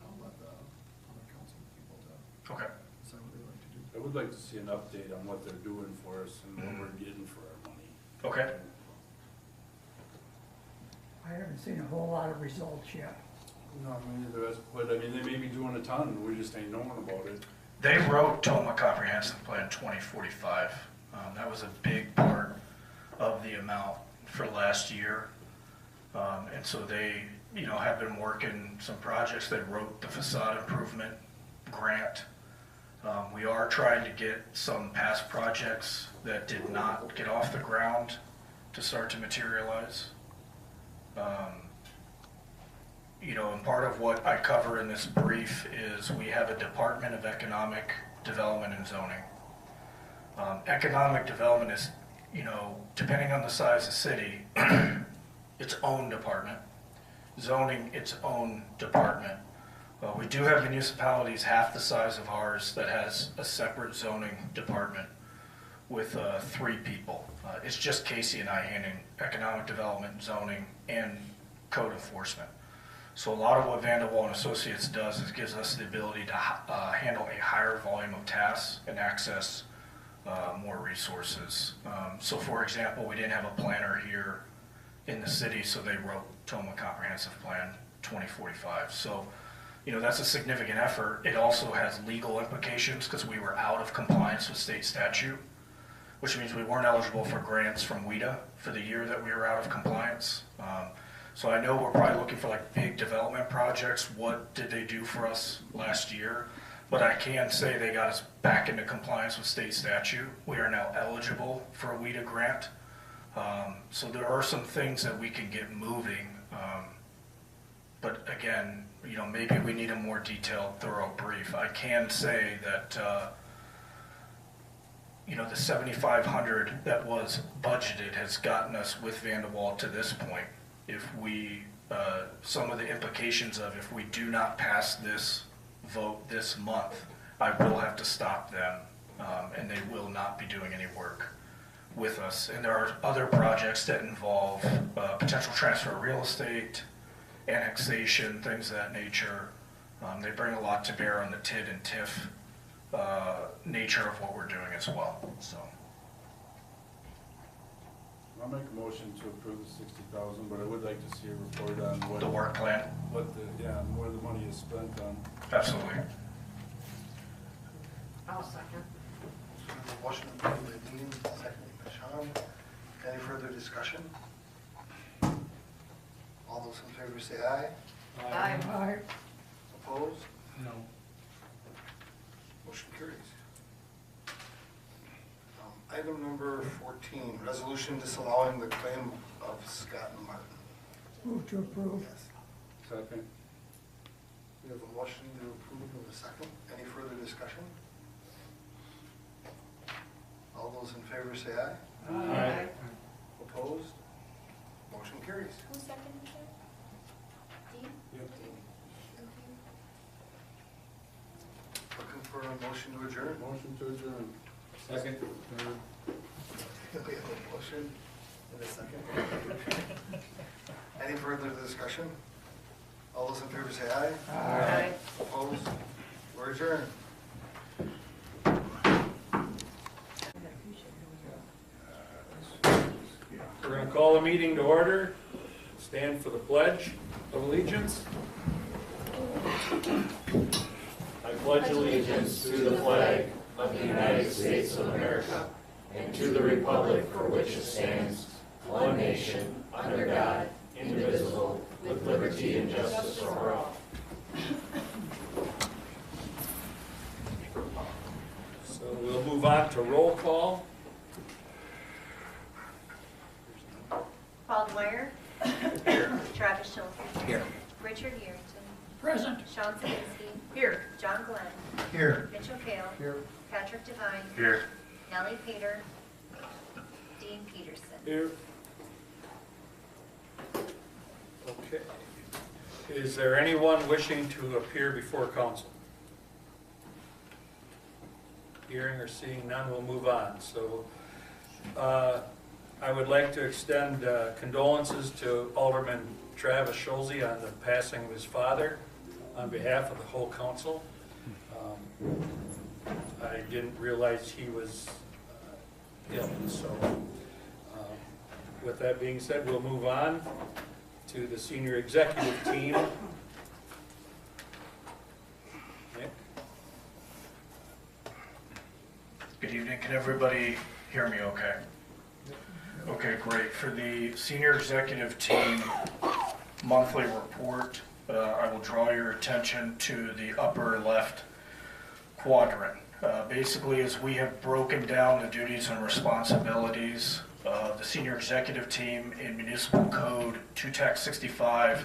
I'll let the other council people Okay. decide what they like to do. I would like to see an update on what they're doing for us and what we're getting for our money. Okay. I haven't seen a whole lot of results yet. No, I mean, but I mean, they may be doing a ton, we just ain't knowing about it. They wrote Toma Comprehensive Plan 2045. That was a big part of the amount for last year. And so they, have been working some projects. They wrote the facade improvement grant. We are trying to get some past projects that did not get off the ground to start to materialize. And part of what I cover in this brief is we have a Department of Economic Development and Zoning. Economic development is, depending on the size of the city, its own department. Zoning, its own department. We do have municipalities half the size of ours that has a separate zoning department with 3 people. It's just Casey and I handling economic development, zoning, and code enforcement. So a lot of what Vanderwall and Associates does is gives us the ability to handle a higher volume of tasks and access more resources. So for example, we didn't have a planner here in the city, so they wrote Toma Comprehensive Plan 2045. So, that's a significant effort. It also has legal implications because we were out of compliance with state statute, which means we weren't eligible for grants from WIDA for the year that we were out of compliance. So I know we're probably looking for big development projects. What did they do for us last year? But I can say they got us back into compliance with state statute. We are now eligible for a WIDA grant. So there are some things that we can get moving. But again, maybe we need a more detailed, thorough brief. I can say that, the $7,500 that was budgeted has gotten us with Vanderwall to this point. If we, some of the implications of if we do not pass this vote this month, I will have to stop them, and they will not be doing any work with us. And there are other projects that involve potential transfer of real estate, annexation, things of that nature. They bring a lot to bear on the TID and TIF nature of what we're doing as well. So I'll make a motion to approve the 60,000, but I would like to see a report on what the work plan. Where the money is spent on. Absolutely. I'll second. Motion made by Dean, seconded by Sean. Any further discussion? All those in favor say aye. Aye. Aye. Opposed? No. Motion carries. Item number 14, resolution disallowing the claim of Scott and Martin. Move to approve. Yes. Second. We have a motion to approve in a second. Any further discussion? All those in favor say aye. Aye. Opposed? Motion carries. Who seconded that? Dean? Yep. Looking for a motion to adjourn. Motion to adjourn. Second. We have a motion and a second. Any further discussion? All those in favor say aye. Aye. Opposed? We're adjourned. Call the meeting to order. Stand for the Pledge of Allegiance. I pledge allegiance to the flag of the United States of America and to the republic for which it stands, one nation, under God, indivisible, with liberty and justice for all. So we'll move on to roll call. Paul Dwyer. Here. Travis Schulze. Here. Richard Yerington. Present. Sean Sadinsky. Here. John Glenn. Here. Mitchell Kale. Here. Patrick Devine. Here. Nellie Pater. Dean Peterson. Here. Okay. Is there anyone wishing to appear before council? Hearing or seeing none, we'll move on. So I would like to extend condolences to Alderman Travis Schulze on the passing of his father on behalf of the whole council. I didn't realize he was ill, so with that being said, we'll move on to the senior executive team. Nick? Good evening. Can everybody hear me okay? Okay, great. For the senior executive team monthly report, I will draw your attention to the upper left quadrant. Basically, as we have broken down the duties and responsibilities of the senior executive team in Municipal Code 2-65,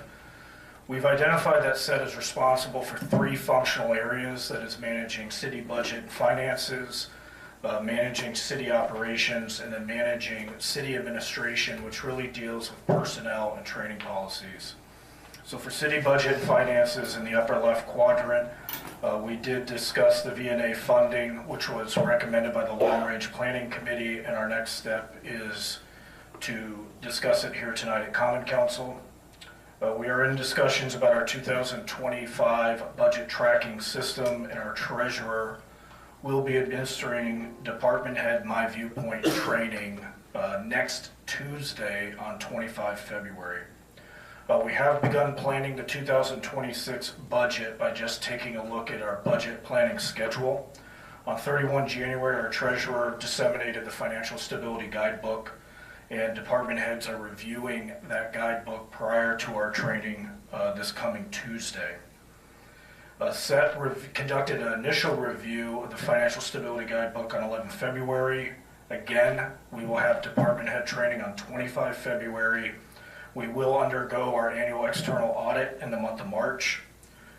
we've identified that Seth is responsible for 3 functional areas, that is managing city budget and finances, managing city operations, and then managing city administration, which really deals with personnel and training policies. So for city budget and finances in the upper left quadrant, we did discuss the VNA funding, which was recommended by the Long Range Planning Committee, and our next step is to discuss it here tonight at Common Council. We are in discussions about our 2025 budget tracking system, and our treasurer will be administering department head My Viewpoint training next Tuesday on 25 February. We have begun planning the 2026 budget by just taking a look at our budget planning schedule. On 31 January, our treasurer disseminated the Financial Stability Guidebook, and department heads are reviewing that guidebook prior to our training this coming Tuesday. Seth conducted an initial review of the Financial Stability Guidebook on 11 February. Again, we will have department head training on 25 February. We will undergo our annual external audit in the month of March.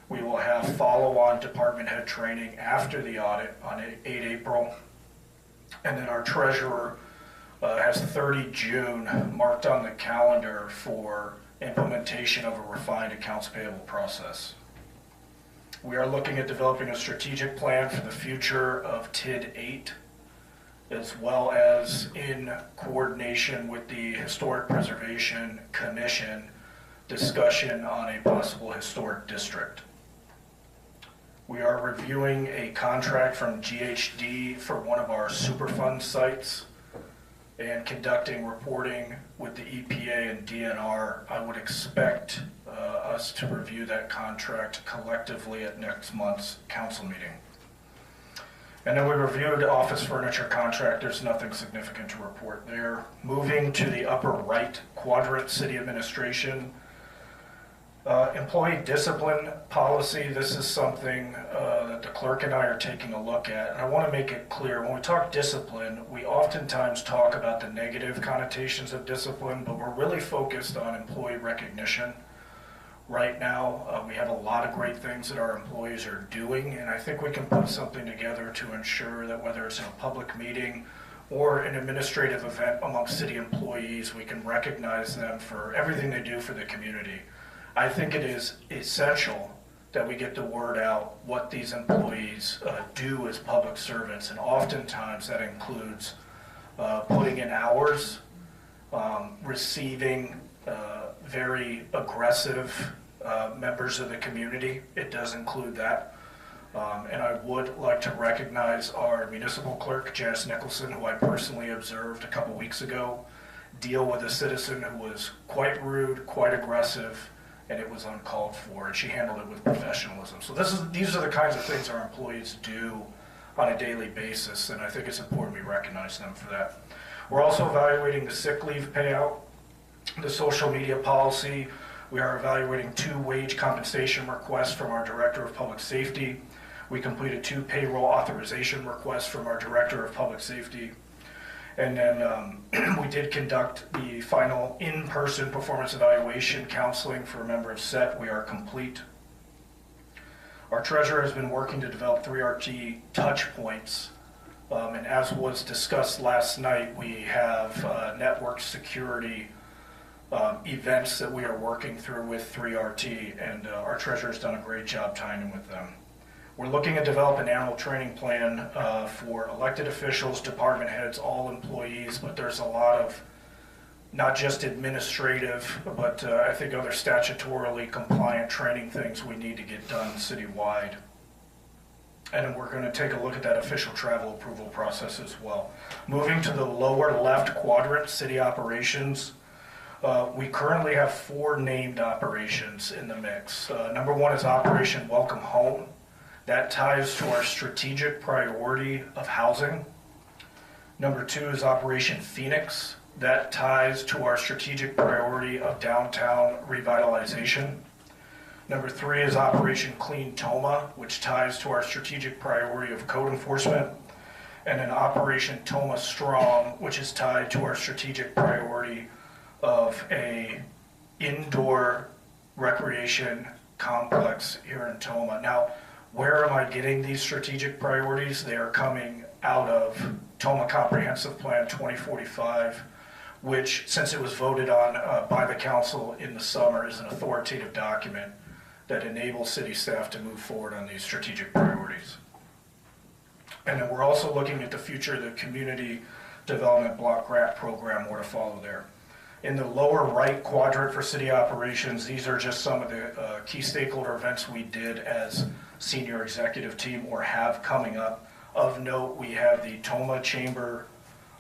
We will have follow-on department head training after the audit on 8 April. And then our treasurer has 30 June marked on the calendar for implementation of a refined accounts payable process. We are looking at developing a strategic plan for the future of TID 8, as well as in coordination with the Historic Preservation Commission discussion on a possible historic district. We are reviewing a contract from GHD for one of our Superfund sites and conducting reporting with the EPA and DNR. I would expect us to review that contract collectively at next month's council meeting. And then we reviewed office furniture contract. There's nothing significant to report there. Moving to the upper right quadrant, city administration. Employee discipline policy, this is something that the clerk and I are taking a look at. And I want to make it clear, when we talk discipline, we oftentimes talk about the negative connotations of discipline, but we're really focused on employee recognition. Right now, we have a lot of great things that our employees are doing, and I think we can put something together to ensure that whether it's in a public meeting or an administrative event amongst city employees, we can recognize them for everything they do for the community. I think it is essential that we get the word out what these employees do as public servants, and oftentimes that includes putting in hours, receiving very aggressive members of the community. It does include that. And I would like to recognize our municipal clerk, Janice Nicholson, who I personally observed a couple weeks ago, deal with a citizen who was quite rude, quite aggressive, and it was uncalled for, and she handled it with professionalism. So these are the kinds of things our employees do on a daily basis, and I think it's important we recognize them for that. We're also evaluating the sick leave payout, the social media policy. We are evaluating 2 wage compensation requests from our Director of Public Safety. We completed 2 payroll authorization requests from our Director of Public Safety. And then we did conduct the final in-person performance evaluation counseling for a member of SET. We are complete. Our treasurer has been working to develop 3RT touch points. And as was discussed last night, we have network security events that we are working through with 3RT, and our treasurer's done a great job tying in with them. We're looking to develop an annual training plan for elected officials, department heads, all employees, but there's a lot of not just administrative, but I think other statutorily compliant training things we need to get done citywide. And then we're going to take a look at that official travel approval process as well. Moving to the lower left quadrant, city operations. We currently have 4 named operations in the mix. Number 1 is Operation Welcome Home. That ties to our strategic priority of housing. Number 2 is Operation Phoenix. That ties to our strategic priority of downtown revitalization. Number 3 is Operation Clean Toma, which ties to our strategic priority of code enforcement. And then Operation Toma Strong, which is tied to our strategic priority of a indoor recreation complex here in Toma. Now, where am I getting these strategic priorities? They are coming out of Toma Comprehensive Plan 2045, which, since it was voted on by the council in the summer, is an authoritative document that enables city staff to move forward on these strategic priorities. And then we're also looking at the future of the Community Development Block Grant Program, more to follow there. In the lower right quadrant for city operations, these are just some of the key stakeholder events we did as senior executive team or have coming up. Of note, we have the Toma Chamber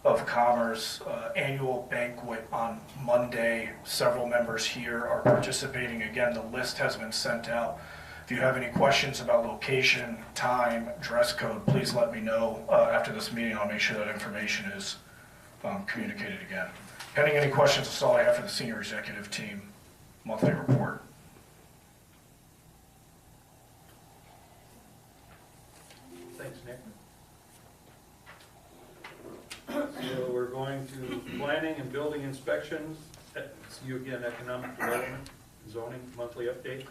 of Commerce annual banquet on Monday. Several members here are participating. Again, the list has been sent out. If you have any questions about location, time, dress code, please let me know after this meeting. I'll make sure that information is communicated again. Pending any questions, that's all I have for the senior executive team monthly report. Thanks, Nick. So we're going to planning and building inspections. See you again, economic development, zoning, monthly update.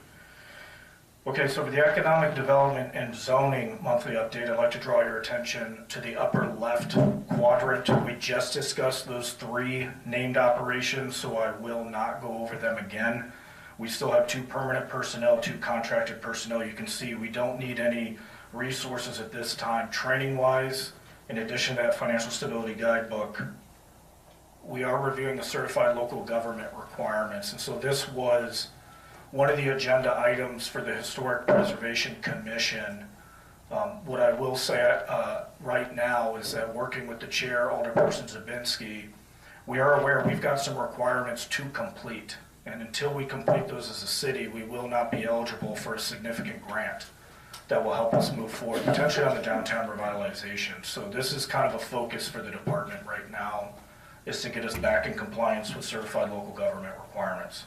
Okay, so for the economic development and zoning monthly update, I'd like to draw your attention to the upper left quadrant. We just discussed those 3 named operations, so I will not go over them again. We still have 2 permanent personnel, 2 contracted personnel. You can see we don't need any resources at this time. Training-wise, in addition to that financial stability guidebook, we are reviewing the certified local government requirements. And so this was one of the agenda items for the Historic Preservation Commission. What I will say right now is that working with the chair, Alderperson Zabinski, we are aware we've got some requirements to complete. And until we complete those as a city, we will not be eligible for a significant grant that will help us move forward, potentially on the downtown revitalization. So this is kind of a focus for the department right now, is to get us back in compliance with certified local government requirements.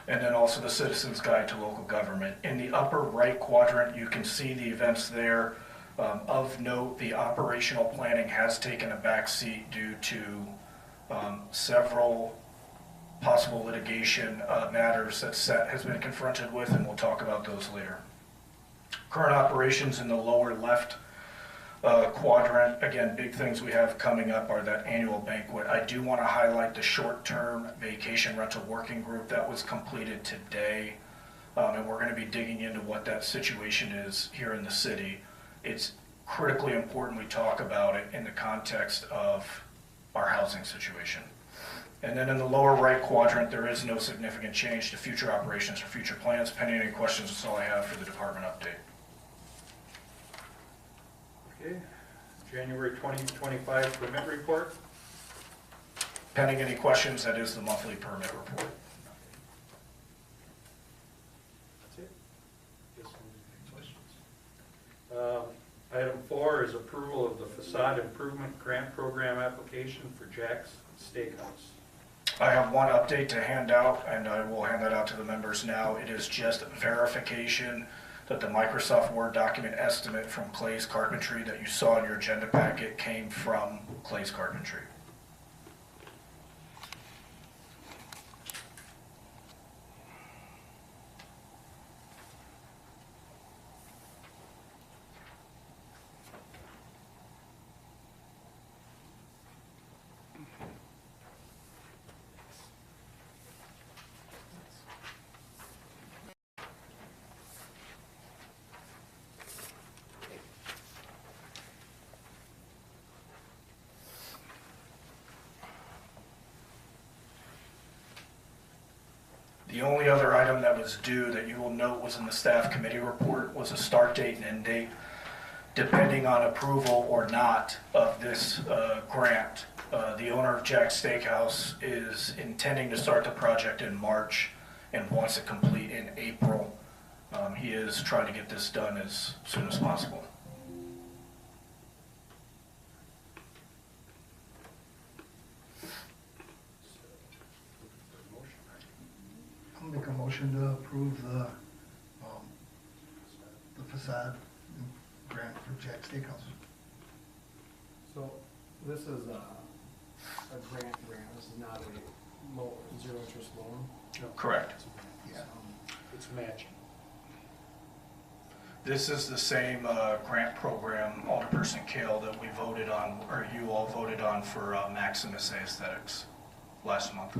And then also the Citizens Guide to Local Government. In the upper right quadrant, you can see the events there. Of note, the operational planning has taken a back seat due to several possible litigation matters that SET has been confronted with, and we'll talk about those later. Current operations in the lower left quadrant, again, big things we have coming up are that annual banquet. I do want to highlight the short-term vacation rental working group that was completed today, and we're going to be digging into what that situation is here in the city. It's critically important we talk about it in the context of our housing situation. And then in the lower right quadrant, there is no significant change to future operations or future plans. Pending any questions, that's all I have for the department update. Okay, January 2025 permit report. pending any questions, that is the monthly permit report. That's it. Guess no questions. Item 4 is approval of the facade improvement grant program application for Jack's Steakhouse. I have one update to hand out, and I will hand that out to the members now. It is just verification that the Microsoft Word document estimate from Clay's Carpentry that you saw in your agenda packet came from Clay's Carpentry. The only other item that was due that you will note was in the staff committee report was a start date and end date. Depending on approval or not of this grant, the owner of Jack's Steakhouse is intending to start the project in March and wants it complete in April. He is trying to get this done as soon as possible. I'll make a motion to approve the facade grant for Jack's Steakhouse. So this is a grant, this is not a zero interest loan? No. Correct. Yeah. It's matching. This is the same grant program, Alderperson Kale, that we voted on, or you all voted on for Maximus Aesthetics last month.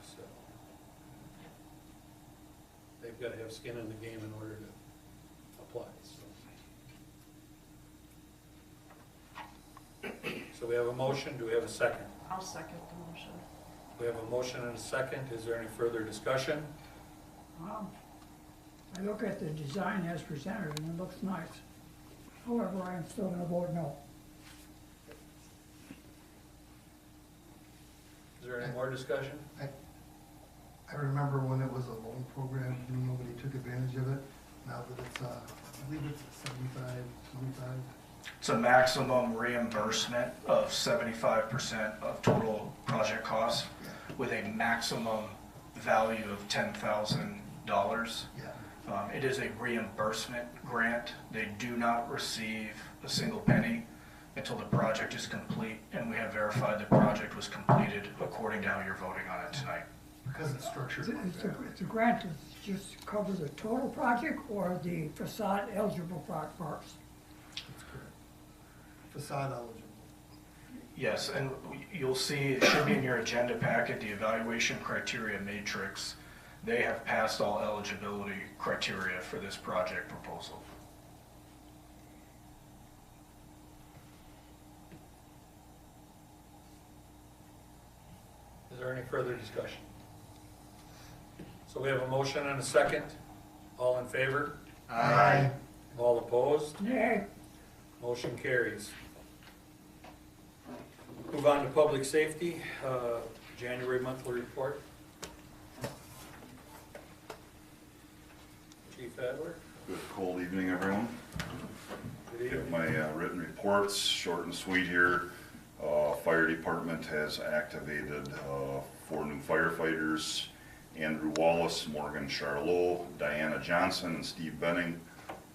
So they've got to have skin in the game in order to apply. So we have a motion. Do we have a second? I'll second the motion. We have a motion and a second. Is there any further discussion? I look at the design as presented and it looks nice. However, I am still gonna vote no. Is there any more discussion? I remember when it was a loan program, nobody took advantage of it. Now that it's, I believe it's 75. It's a maximum reimbursement of 75% of total project costs with a maximum value of $10,000. It is a reimbursement grant. They do not receive a single penny until the project is complete, and we have verified the project was completed according to how you're voting on it tonight. Because it's structured like that. It's a grant that just covers the total project or the facade eligible parts? That's correct. Facade eligible. Yes, and you'll see, it should be in your agenda packet, the evaluation criteria matrix. They have passed all eligibility criteria for this project proposal. Is there any further discussion? So we have a motion and a second. All in favor? Aye. All opposed? Nay. Motion carries. Move on to public safety, January monthly report. Chief Adler. Good cold evening, everyone. Good evening. Get my written reports, short and sweet here. Fire department has activated 4 new firefighters. Andrew Wallace, Morgan Charlot, Diana Johnson, and Steve Benning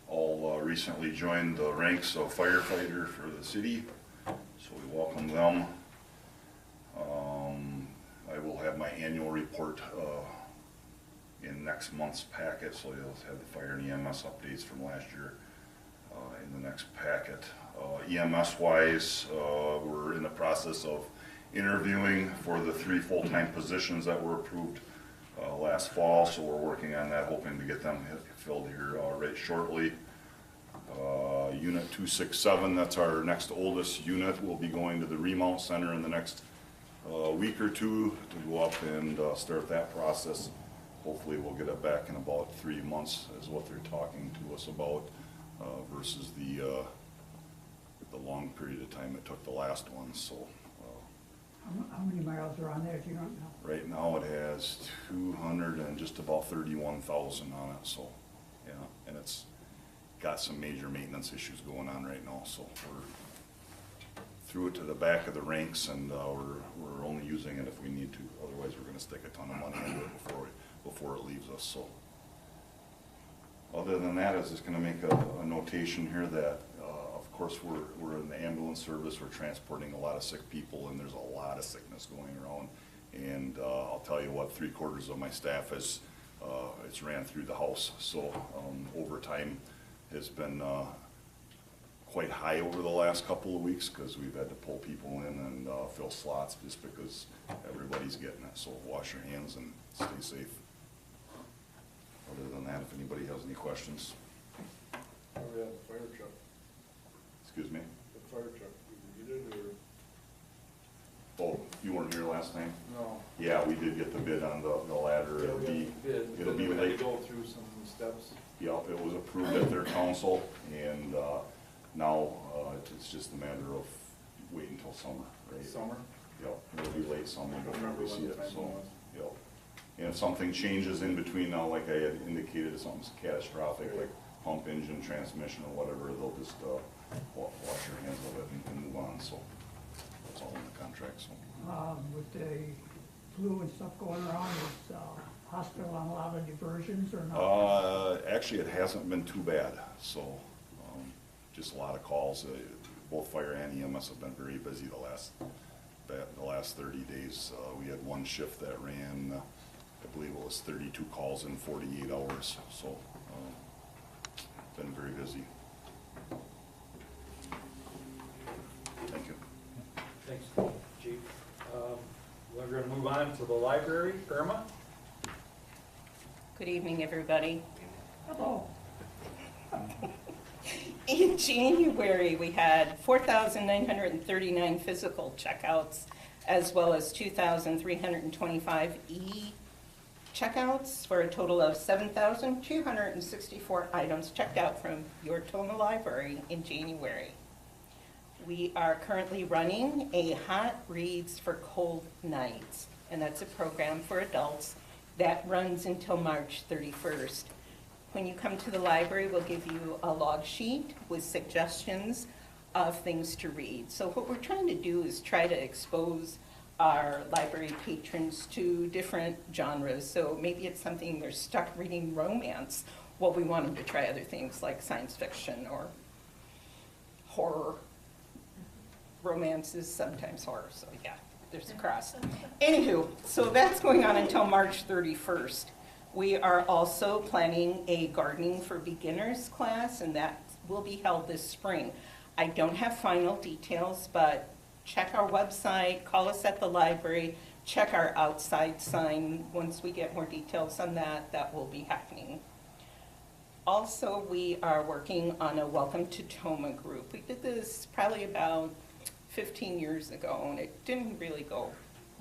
all recently joined the ranks of firefighter for the city. So we welcome them. I will have my annual report in next month's packet, so you'll have the fire and EMS updates from last year in the next packet. EMS wise, we're in the process of interviewing for the 3 full-time positions that were approved last fall, so we're working on that, hoping to get them filled here right shortly. Unit 267, that's our next oldest unit, will be going to the remount center in the next week or 2 to go up and start that process. Hopefully we'll get it back in about 3 months is what they're talking to us about, versus the the long period of time it took the last one, so. How many miles are on there, if you don't know? Right now it has 200 and just about 31,000 on it, so, yeah, and it's got some major maintenance issues going on right now, so we're threw it to the back of the ranks, and we're only using it if we need to, otherwise we're gonna stick a ton of money into it before it leaves us, so. Other than that, I was just gonna make a notation here that, of course, we're in the ambulance service, we're transporting a lot of sick people, and there's a lot of sickness going around. And I'll tell you what, 3/4 of my staff is, it's ran through the house. So overtime has been quite high over the last couple of weeks, because we've had to pull people in and fill slots just because everybody's getting it. So wash your hands and stay safe. Other than that, if anybody has any questions. Oh, yeah, the fire truck. Excuse me? The fire truck, did you get it, or? Oh, you weren't here last time? No. Yeah, we did get the bid on the ladder. Yeah, we got the bid, it'll be but then we late. had to go through some steps. Yeah, it was approved at their council, and now it's just a matter of waiting until summer, right? Summer? Yep, it'll be late summer I don't before remember we when see the it, time so, was. yep. And if something changes in between now, like I had indicated, if something's catastrophic, like pump, engine, transmission, or whatever, they'll just wash your hands of it and move on, so that's all in the contract, so. With the flu and stuff going around, is hospital on a lot of diversions or not? Actually, it hasn't been too bad, so, just a lot of calls. Both fire and EMS have been very busy the last 30 days. We had one shift that ran, I believe it was 32 calls in 48 hours, so, been very busy. Thank you. Thanks, Chief. We're going to move on to the library. Irma? Good evening, everybody. Hello. In January, we had 4,939 physical checkouts, as well as 2,325 e-checkouts, for a total of 7,264 items checked out from your Toma Library in January. We are currently running a Hot Reads for Cold Nights, and that's a program for adults that runs until March 31st. When you come to the library, we'll give you a log sheet with suggestions of things to read. So what we're trying to do is try to expose our library patrons to different genres. So maybe it's something they're stuck reading romance. Well, we want them to try other things like science fiction or horror. Romance is sometimes horror, so yeah, there's a cross. Anywho, so that's going on until March 31st. We are also planning a gardening for beginners class, and that will be held this spring. I don't have final details, but check our website, call us at the library, check our outside sign. Once we get more details on that, that will be happening. Also, we are working on a Welcome to Toma group. We did this probably about 15 years ago, and it didn't really go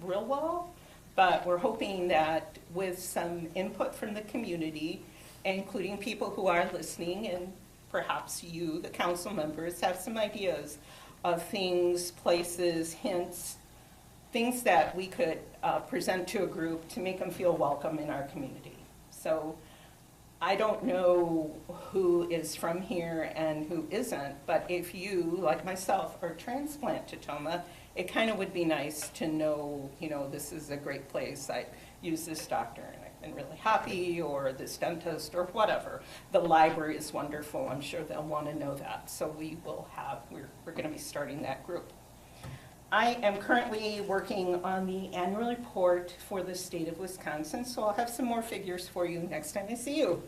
real well, but we're hoping that with some input from the community, including people who are listening, and perhaps you, the council members, have some ideas of things, places, hints, things that we could present to a group to make them feel welcome in our community. So I don't know who is from here and who isn't, but if you, like myself, are transplant to Toma, it kind of would be nice to know, you know, this is a great place. I use this doctor and I've been really happy, or this dentist, or whatever. The library is wonderful. I'm sure they'll want to know that. So we will have, we're going to be starting that group. I am currently working on the annual report for the state of Wisconsin, so I'll have some more figures for you next time I see you.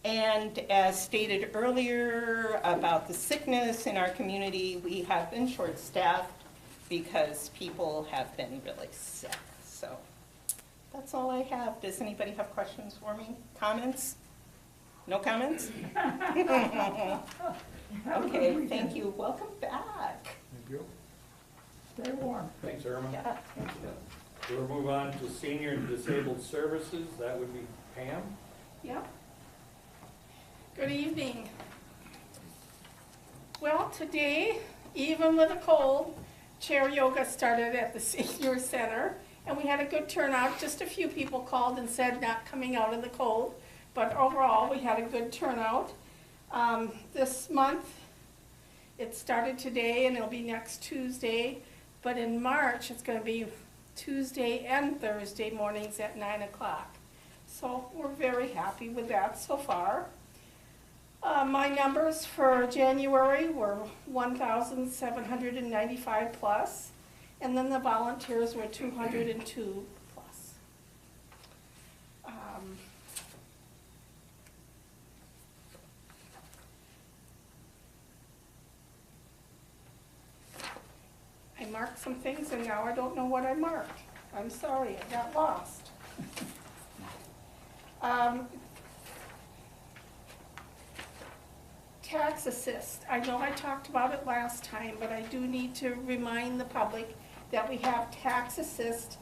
And as stated earlier about the sickness in our community, we have been short-staffed because people have been really sick. So that's all I have. Does anybody have questions for me? Comments? No comments? Okay, thank you. Welcome back. Thank you. Stay warm. Thanks, Irma. Yeah, thank you. We'll move on to senior and disabled services. That would be Pam. Yeah. Good evening. Well, today even with a cold, chair yoga started at the senior center, and we had a good turnout. Just a few people called and said not coming out in the cold, but overall, we had a good turnout. This month, it started today and it'll be next Tuesday, but in March, it's gonna be Tuesday and Thursday mornings at 9 o'clock. So we're very happy with that so far. My numbers for January were 1,795 plus, and then the volunteers were 202 plus. I marked some things and now I don't know what I marked. I'm sorry, I got lost. Tax assist. I know I talked about it last time, but I do need to remind the public that we have tax assist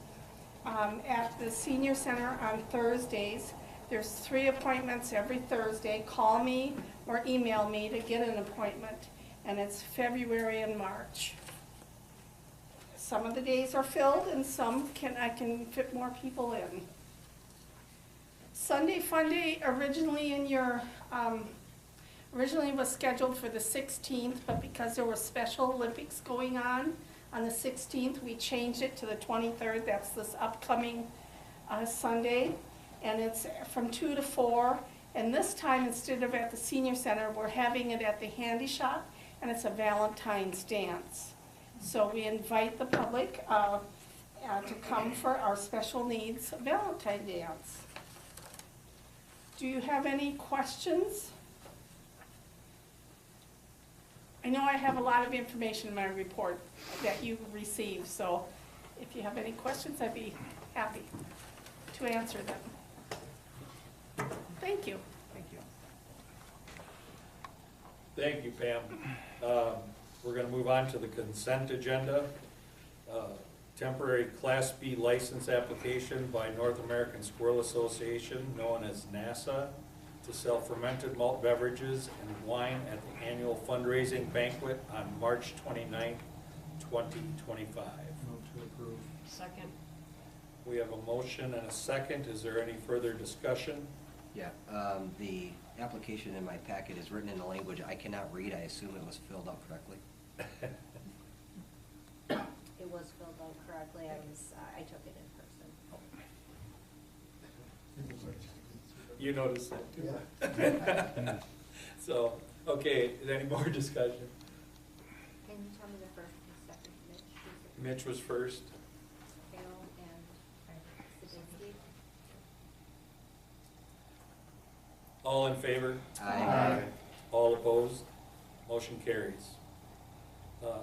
at the senior center on Thursdays. There's 3 appointments every Thursday. Call me or email me to get an appointment, and it's February and March. Some of the days are filled and some I can fit more people in. Sunday Fun Day originally was scheduled for the 16th, but because there were Special Olympics going on the 16th, we changed it to the 23rd. That's this upcoming Sunday, and it's from 2 to 4. And this time, instead of at the senior center, we're having it at the Handy Shop, and it's a Valentine's dance. So we invite the public to come for our special needs Valentine dance. Do you have any questions? I know I have a lot of information in my report that you received, so if you have any questions, I'd be happy to answer them. Thank you. Thank you. Thank you, Pam. We're going to move on to the consent agenda. Temporary Class B license application by North American Squirrel Association, known as NASA, to sell fermented malt beverages and wine at the annual fundraising banquet on March 29th, 2025. Move to approve. Second. We have a motion and a second. Is there any further discussion? Yeah, the application in my packet is written in a language I cannot read. I assume it was filled out correctly. It was filled out correctly. I took it in person. You noticed that too. Yeah. So, okay, is there any more discussion? Can you tell me the first and second, Mitch? Mitch was first. Hale and Sadinski. All in favor? Aye. All opposed? Motion carries.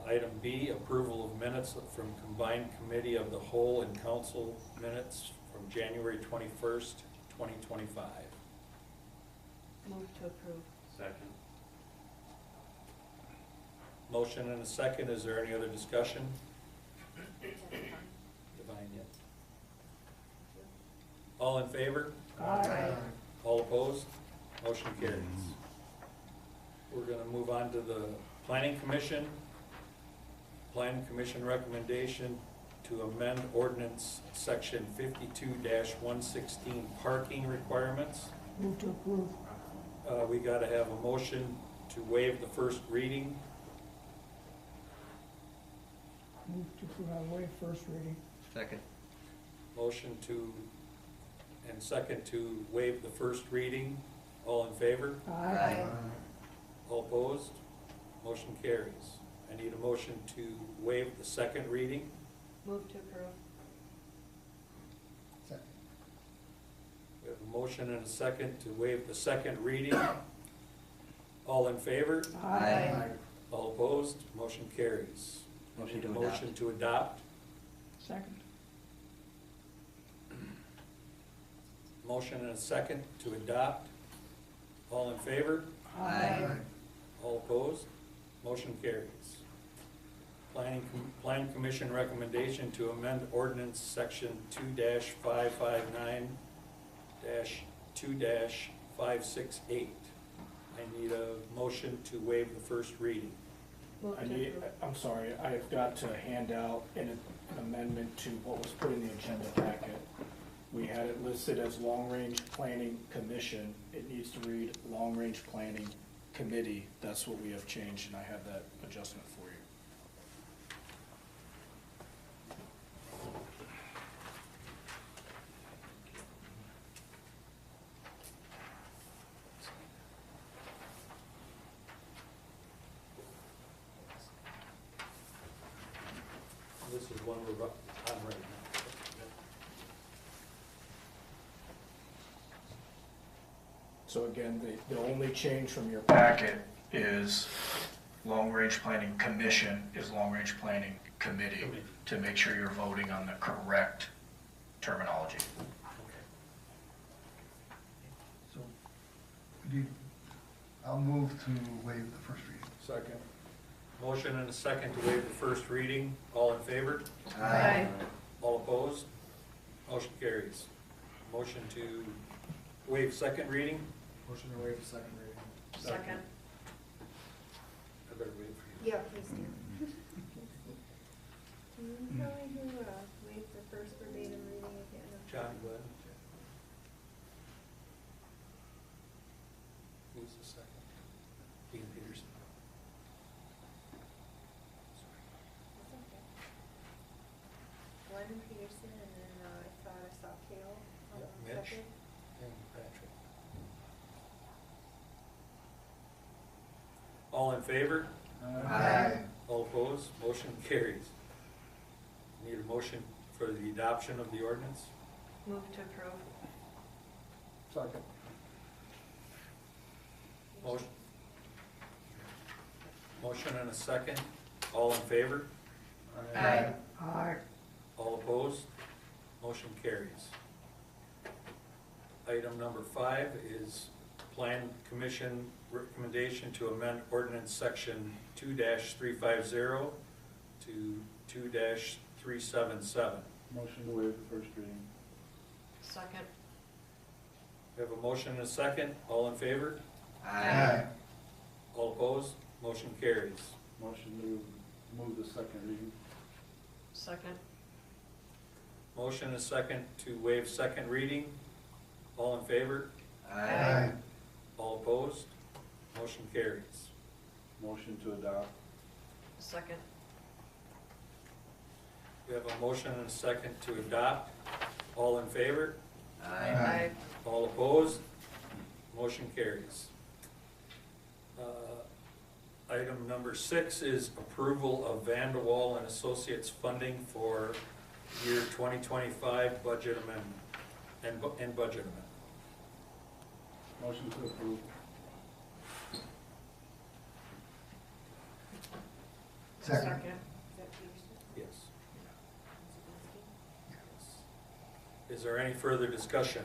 Item B, approval of minutes from combined committee of the whole and council minutes from January 21st, 2025. Move to approve. Second. Motion and a second. Is there any other discussion? Divine, yet. All in favor? Aye. All opposed? Motion carries. We're gonna move on to the planning commission. Planning commission recommendation to amend ordinance section 52-116 parking requirements. Move to approve. We gotta have a motion to waive the first reading. Move to waive first reading. Second. Motion to, and second to waive the first reading. All in favor? Aye. All opposed? Motion carries. I need a motion to waive the second reading. Move to approve. Second. We have a motion and a second to waive the second reading. All in favor? Aye. All opposed? Motion carries. Motion Need a to adopt. motion to adopt. Second. Motion and a second to adopt. All in favor? Aye. All opposed? Motion carries. Planning Commission recommendation to amend ordinance section 2-559-2-568. I need a motion to waive the first reading. I'm sorry, I've got to hand out an amendment to what was put in the agenda packet. We had it listed as Long Range Planning Commission. It needs to read Long Range Planning Committee. That's what we have changed, and I have that adjustment for you. This is one we're on right now. So again, the only change from your packet is Long Range Planning Commission is Long Range Planning Committee, to make sure you're voting on the correct terminology. So, I'll move to waive the first reading. Second. Motion and a second to waive the first reading. All in favor? Aye. All opposed? Motion carries. Motion to waive second reading? Motion to waive the second reading. Second. I better wait for you. Yeah, please do. Can you tell me who waived the first verbatim reading again? John Glenn. Who's the second? Dean Peterson. Glenn Peterson, and then I thought I saw Kale on the Mitch second. and Patrick. All in favor? Aye. All opposed? Motion carries. Need a motion for the adoption of the ordinance? Move to approve. Second. Motion and a second. All in favor? Aye. Aye. All opposed? Motion carries. Item number 5 is Plan Commission recommendation to amend ordinance section 2-350 to 2-377. Motion to waive the first reading. Second. We have a motion and a second. All in favor? Aye. All opposed? Motion carries. Motion to move the second reading. Second. Motion and a second to waive second reading. All in favor? Aye. All opposed? Motion carries. Motion to adopt. Second. We have a motion and a second to adopt. All in favor? Aye. All opposed? Motion carries. Item number 6 is approval of Vanderwall and Associates funding for year 2025 budget amendment and budget amendment. Motion to approve. Second. Yes. Is there any further discussion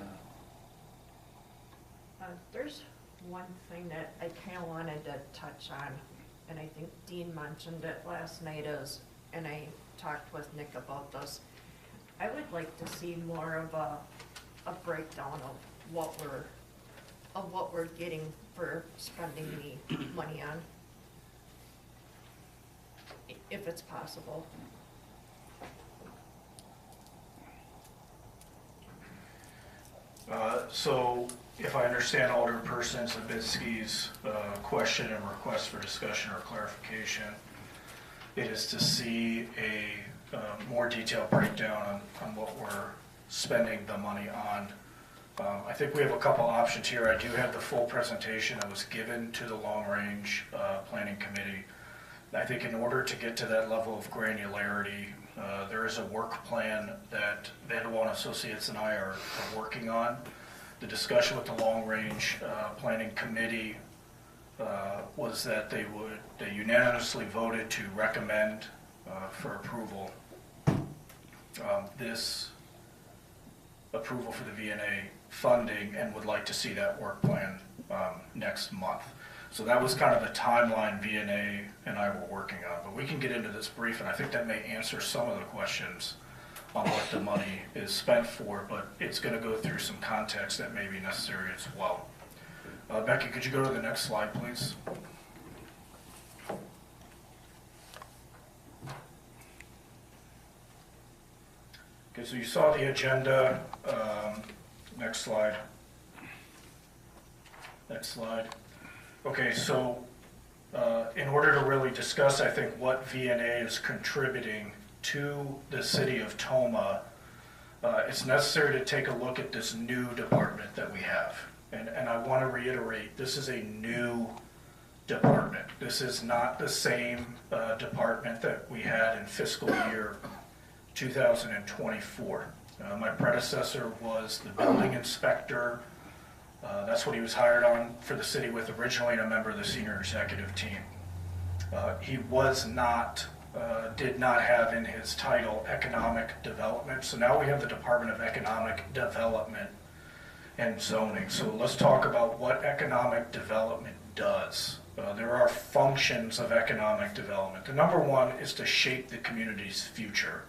on it? There's one thing that I kind of wanted to touch on, and I think Dean mentioned it last night, and I talked with Nick about this. I would like to see more of a breakdown of what we're getting for spending the money on, if it's possible. So if I understand Alderperson Zabitsky's question and request for discussion or clarification, it is to see a more detailed breakdown on what we're spending the money on. I think we have a couple options here. I do have the full presentation that was given to the Long Range Planning Committee. I think in order to get to that level of granularity, there is a work plan that Vanderwall and Associates and I are working on. The discussion with the Long Range Planning Committee was that they unanimously voted to recommend for approval this approval for the VNA funding, and would like to see that work plan next month. So that was kind of the timeline VNA and I were working on, but we can get into this brief, and I think that may answer some of the questions on what the money is spent for, but it's going to go through some context that may be necessary as well. Becky, could you go to the next slide, please? Okay, so you saw the agenda. Next slide. Next slide. Okay, so in order to really discuss, I think, what VNA is contributing to the city of Toma, it's necessary to take a look at this new department that we have. And I want to reiterate, this is a new department. This is not the same department that we had in fiscal year 2024. My predecessor was the building inspector. That's what he was hired on for the city with originally, and a member of the senior executive team. He was not, did not have in his title economic development. So now we have the Department of Economic Development and Zoning. So let's talk about what economic development does. There are functions of economic development. The number one is to shape the community's future.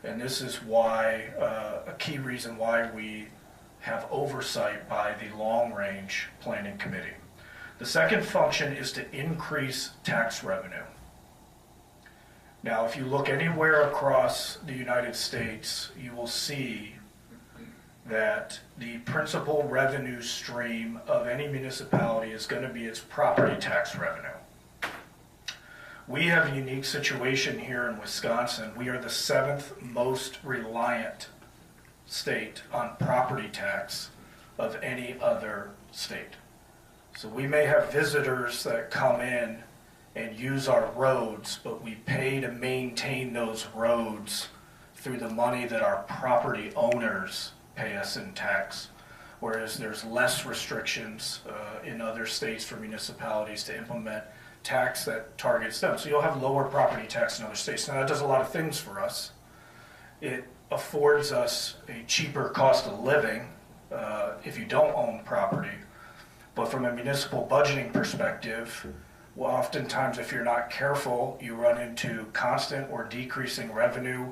And this is why, a key reason why we have oversight by the Long Range Planning Committee. The second function is to increase tax revenue. Now, if you look anywhere across the United States, you will see that the principal revenue stream of any municipality is going to be its property tax revenue. We have a unique situation here in Wisconsin. We are the 7th most reliant state on property tax of any other state. So we may have visitors that come in and use our roads, but we pay to maintain those roads through the money that our property owners pay us in tax, whereas there's less restrictions in other states for municipalities to implement tax that targets them. So you'll have lower property tax in other states. Now that does a lot of things for us. It affords us a cheaper cost of living if you don't own property. But from a municipal budgeting perspective, well, oftentimes if you're not careful, you run into constant or decreasing revenue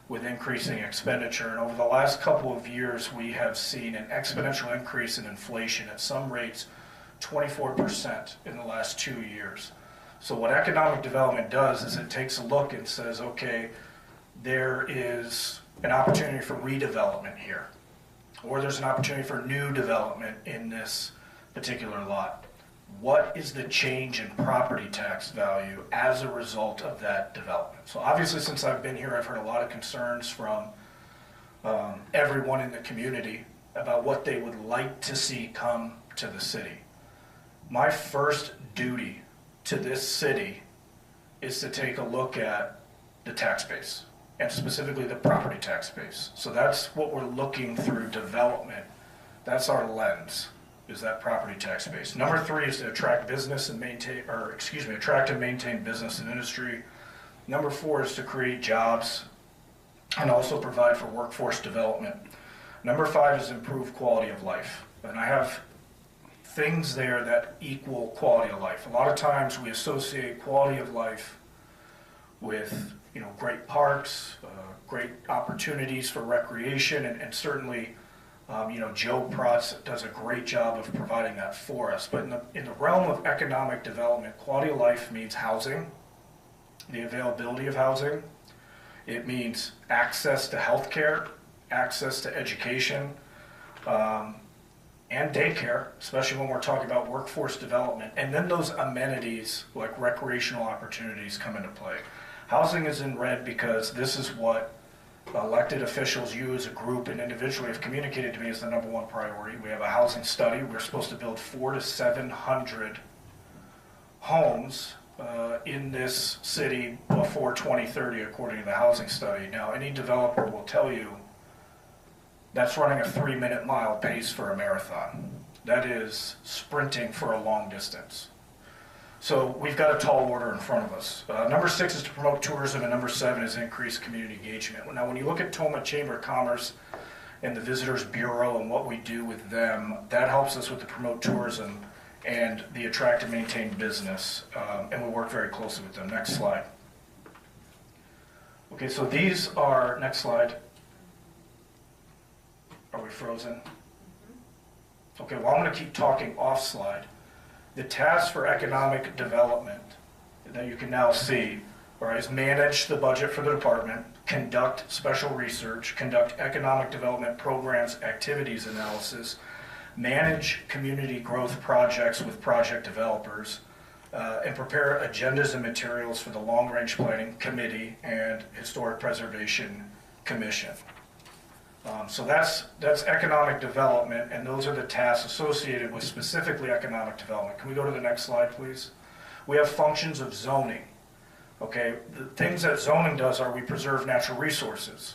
with increasing expenditure. And over the last couple of years, we have seen an exponential increase in inflation at some rates, 24% in the last 2 years. So what economic development does is it takes a look and says, okay, there is an opportunity for redevelopment here, or there's an opportunity for new development in this particular lot. What is the change in property tax value as a result of that development? So obviously, since I've been here, I've heard a lot of concerns from everyone in the community about what they would like to see come to the city. My first duty to this city is to take a look at the tax base, and specifically the property tax base. So that's what we're looking through development. That's our lens, is that property tax base. Number 3 is to attract business and maintain, attract and maintain business and industry. Number 4 is to create jobs and also provide for workforce development. Number 5 is improve quality of life. And I have things there that equal quality of life. A lot of times we associate quality of life with great parks, great opportunities for recreation, and certainly Joe Protz does a great job of providing that for us. But in the realm of economic development, quality of life means housing, the availability of housing. It means access to healthcare, access to education, and daycare, especially when we're talking about workforce development. And then those amenities like recreational opportunities come into play. Housing is in red because this is what elected officials, you as a group and individually, have communicated to me as the number 1 priority. We have a housing study. We're supposed to build 400 to 700 homes in this city before 2030, according to the housing study. Now, any developer will tell you that's running a 3-minute mile pace for a marathon. That is sprinting for a long distance. So we've got a tall order in front of us. Number 6 is to promote tourism, and number 7 is increase community engagement. Now, when you look at Toma Chamber of Commerce and the Visitors Bureau and what we do with them, that helps us with the promote tourism and the attract and maintain business, and we work very closely with them. Next slide. Okay, so these are, next slide. Are we frozen? Okay, well, I'm going to keep talking off slide. The tasks for economic development that you can now see all right, is manage the budget for the department, conduct special research, conduct economic development programs, activities analysis, manage community growth projects with project developers, and prepare agendas and materials for the Long Range Planning Committee and Historic Preservation Commission. So that's economic development, and those are the tasks associated with specifically economic development. Can we go to the next slide, please? We have functions of zoning. Okay, the things that zoning does are we preserve natural resources,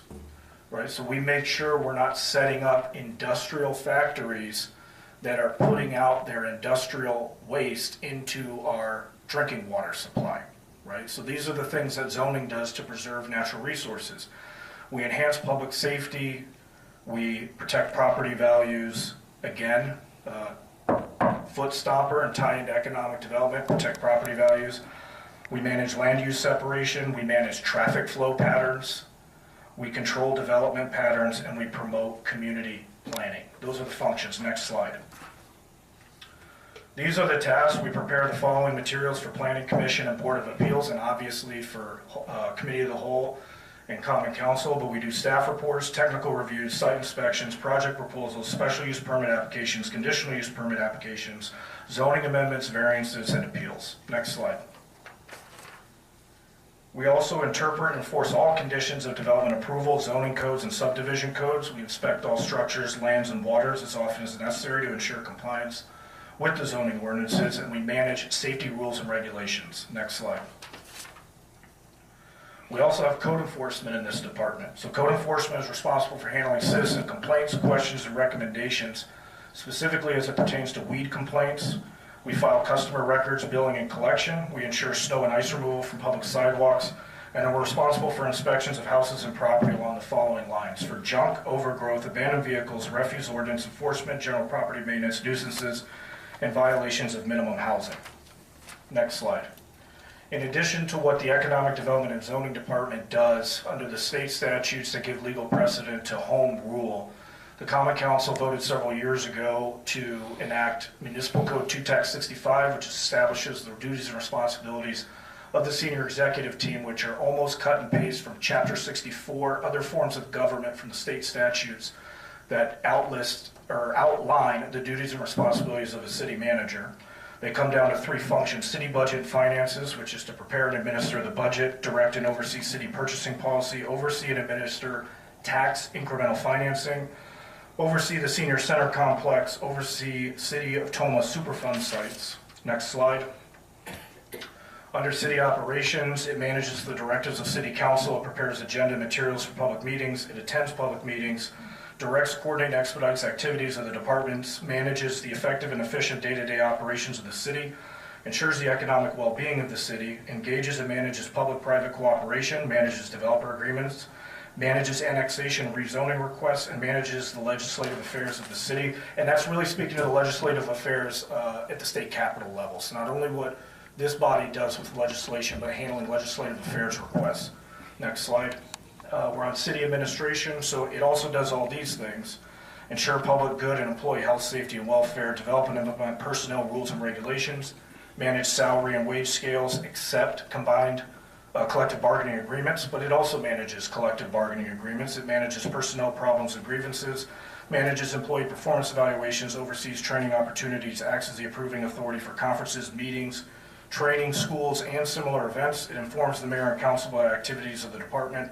right? So we make sure we're not setting up industrial factories that are putting out their industrial waste into our drinking water supply, right? So these are the things that zoning does to preserve natural resources. We enhance public safety, we protect property values, again, foot stopper and tie into economic development, protect property values. We manage land use separation, we manage traffic flow patterns, we control development patterns, and we promote community planning. Those are the functions. Next slide. These are the tasks. We prepare the following materials for Planning Commission and Board of Appeals, and obviously for Committee of the Whole and Common Council, but we do staff reports, technical reviews, site inspections, project proposals, special use permit applications, conditional use permit applications, zoning amendments, variances, and appeals. Next slide. We also interpret and enforce all conditions of development approval, zoning codes, and subdivision codes. We inspect all structures, lands, and waters as often as necessary to ensure compliance with the zoning ordinances, and we manage safety rules and regulations. Next slide. We also have code enforcement in this department. So code enforcement is responsible for handling citizen complaints, questions, and recommendations, specifically as it pertains to weed complaints. We file customer records, billing, and collection. We ensure snow and ice removal from public sidewalks. And we're responsible for inspections of houses and property along the following lines: for junk, overgrowth, abandoned vehicles, refuse ordinance enforcement, general property maintenance, nuisances, and violations of minimum housing. Next slide. In addition to what the Economic Development and Zoning Department does under the state statutes that give legal precedent to home rule, the Common Council voted several years ago to enact Municipal Code 2-65, which establishes the duties and responsibilities of the senior executive team, which are almost cut and paste from Chapter 64, other forms of government from the state statutes that outline the duties and responsibilities of a city manager. They come down to three functions: city budget and finances, which is to prepare and administer the budget, direct and oversee city purchasing policy, oversee and administer tax incremental financing, oversee the senior center complex, oversee City of Toma Superfund sites. Next slide. Under city operations, it manages the directives of city council, it prepares agenda materials for public meetings, it attends public meetings, directs, coordinates, and expedites activities of the departments, manages the effective and efficient day-to-day operations of the city, ensures the economic well-being of the city, engages and manages public-private cooperation, manages developer agreements, manages annexation, rezoning requests, and manages the legislative affairs of the city. And that's really speaking to the legislative affairs at the state capitol level. So not only what this body does with legislation, but handling legislative affairs requests. Next slide. We're on city administration, so it also does all these things: ensure public good and employee health, safety, and welfare, develop and implement personnel rules and regulations, manage salary and wage scales, accept combined collective bargaining agreements, but it also manages collective bargaining agreements. It manages personnel problems and grievances, manages employee performance evaluations, oversees training opportunities, acts as the approving authority for conferences, meetings, training, schools, and similar events. It informs the mayor and council about activities of the department.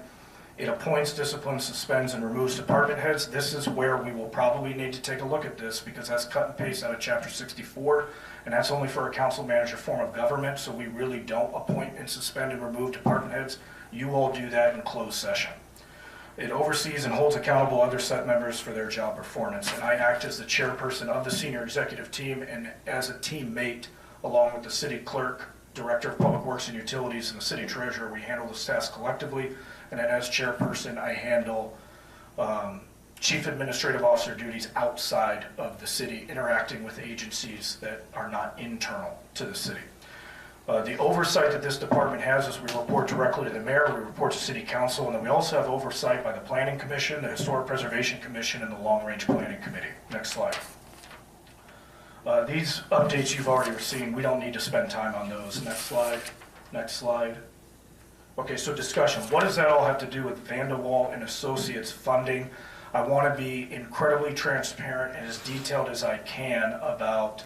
It appoints, disciplines, suspends, and removes department heads. This is where we will probably need to take a look at this, because that's cut and paste out of Chapter 64, and that's only for a council manager form of government, so we really don't appoint and suspend and remove department heads. You all do that in closed session. It oversees and holds accountable other set members for their job performance, and I act as the chairperson of the senior executive team and as a teammate along with the city clerk, director of public works and utilities, and the city treasurer. We handle the tasks collectively. And then as chairperson, I handle chief administrative officer duties outside of the city, interacting with agencies that are not internal to the city. The oversight that this department has is we report directly to the mayor, we report to city council, and then we also have oversight by the Planning Commission, the Historic Preservation Commission, and the Long Range Planning Committee. Next slide. These updates you've already seen. We don't need to spend time on those. Next slide. Next slide. Okay, so discussion. What does that all have to do with Vanderwall and Associates funding? I want to be incredibly transparent and as detailed as I can about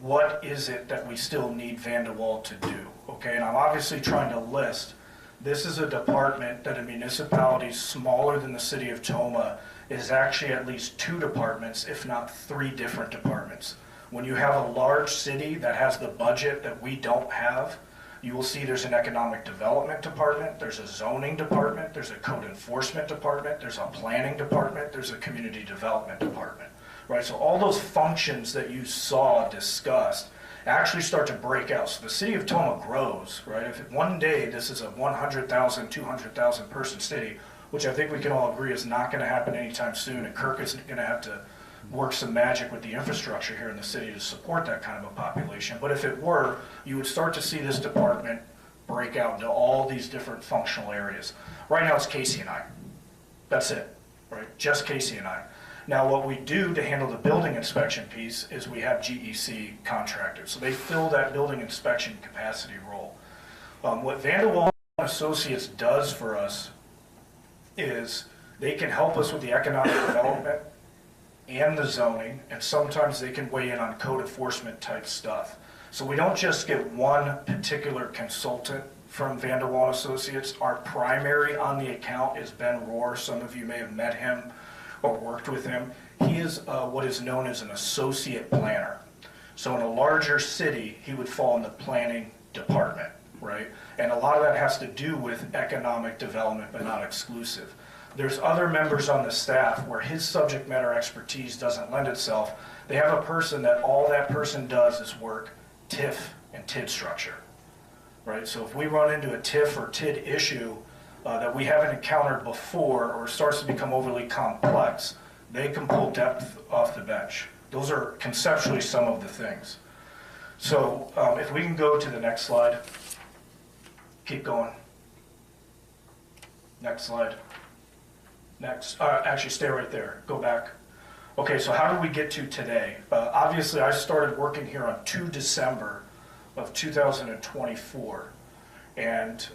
what is it that we still need Vanderwall to do. Okay, and I'm obviously trying to list. This is a department that a municipality smaller than the city of Toma is actually at least 2 departments, if not 3 different departments. When you have a large city that has the budget that we don't have, you will see there's an economic development department, there's a zoning department, there's a code enforcement department, there's a planning department, there's a community development department, right? So all those functions that you saw discussed actually start to break out. So the city of Toma grows, right? If one day this is a 100,000, 200,000 person city, which I think we can all agree is not going to happen anytime soon, and Kirk is going to have to work some magic with the infrastructure here in the city to support that kind of a population. But if it were, you would start to see this department break out into all these different functional areas. Right now it's Casey and I. That's it, right? Just Casey and I. Now what we do to handle the building inspection piece is we have GEC contractors. So they fill that building inspection capacity role. What Vanderwall Associates does for us is they can help us with the economic development and the zoning, and sometimes they can weigh in on code enforcement type stuff. So we don't just get one particular consultant from Vanderwall Associates. Our primary on the account is Ben Rohr. Some of you may have met him or worked with him. He is what is known as an associate planner. So in a larger city, he would fall in the planning department, right? And a lot of that has to do with economic development, but not exclusive. There's other members on the staff where his subject matter expertise doesn't lend itself. They have a person that all that person does is work TIF and TID structure, right? So if we run into a TIF or TID issue that we haven't encountered before or starts to become overly complex, they can pull depth off the bench. Those are conceptually some of the things. So if we can go to the next slide. Keep going. Next slide. Next, actually stay right there, go back. Okay, so how did we get to today? Obviously I started working here on 2 December of 2024. And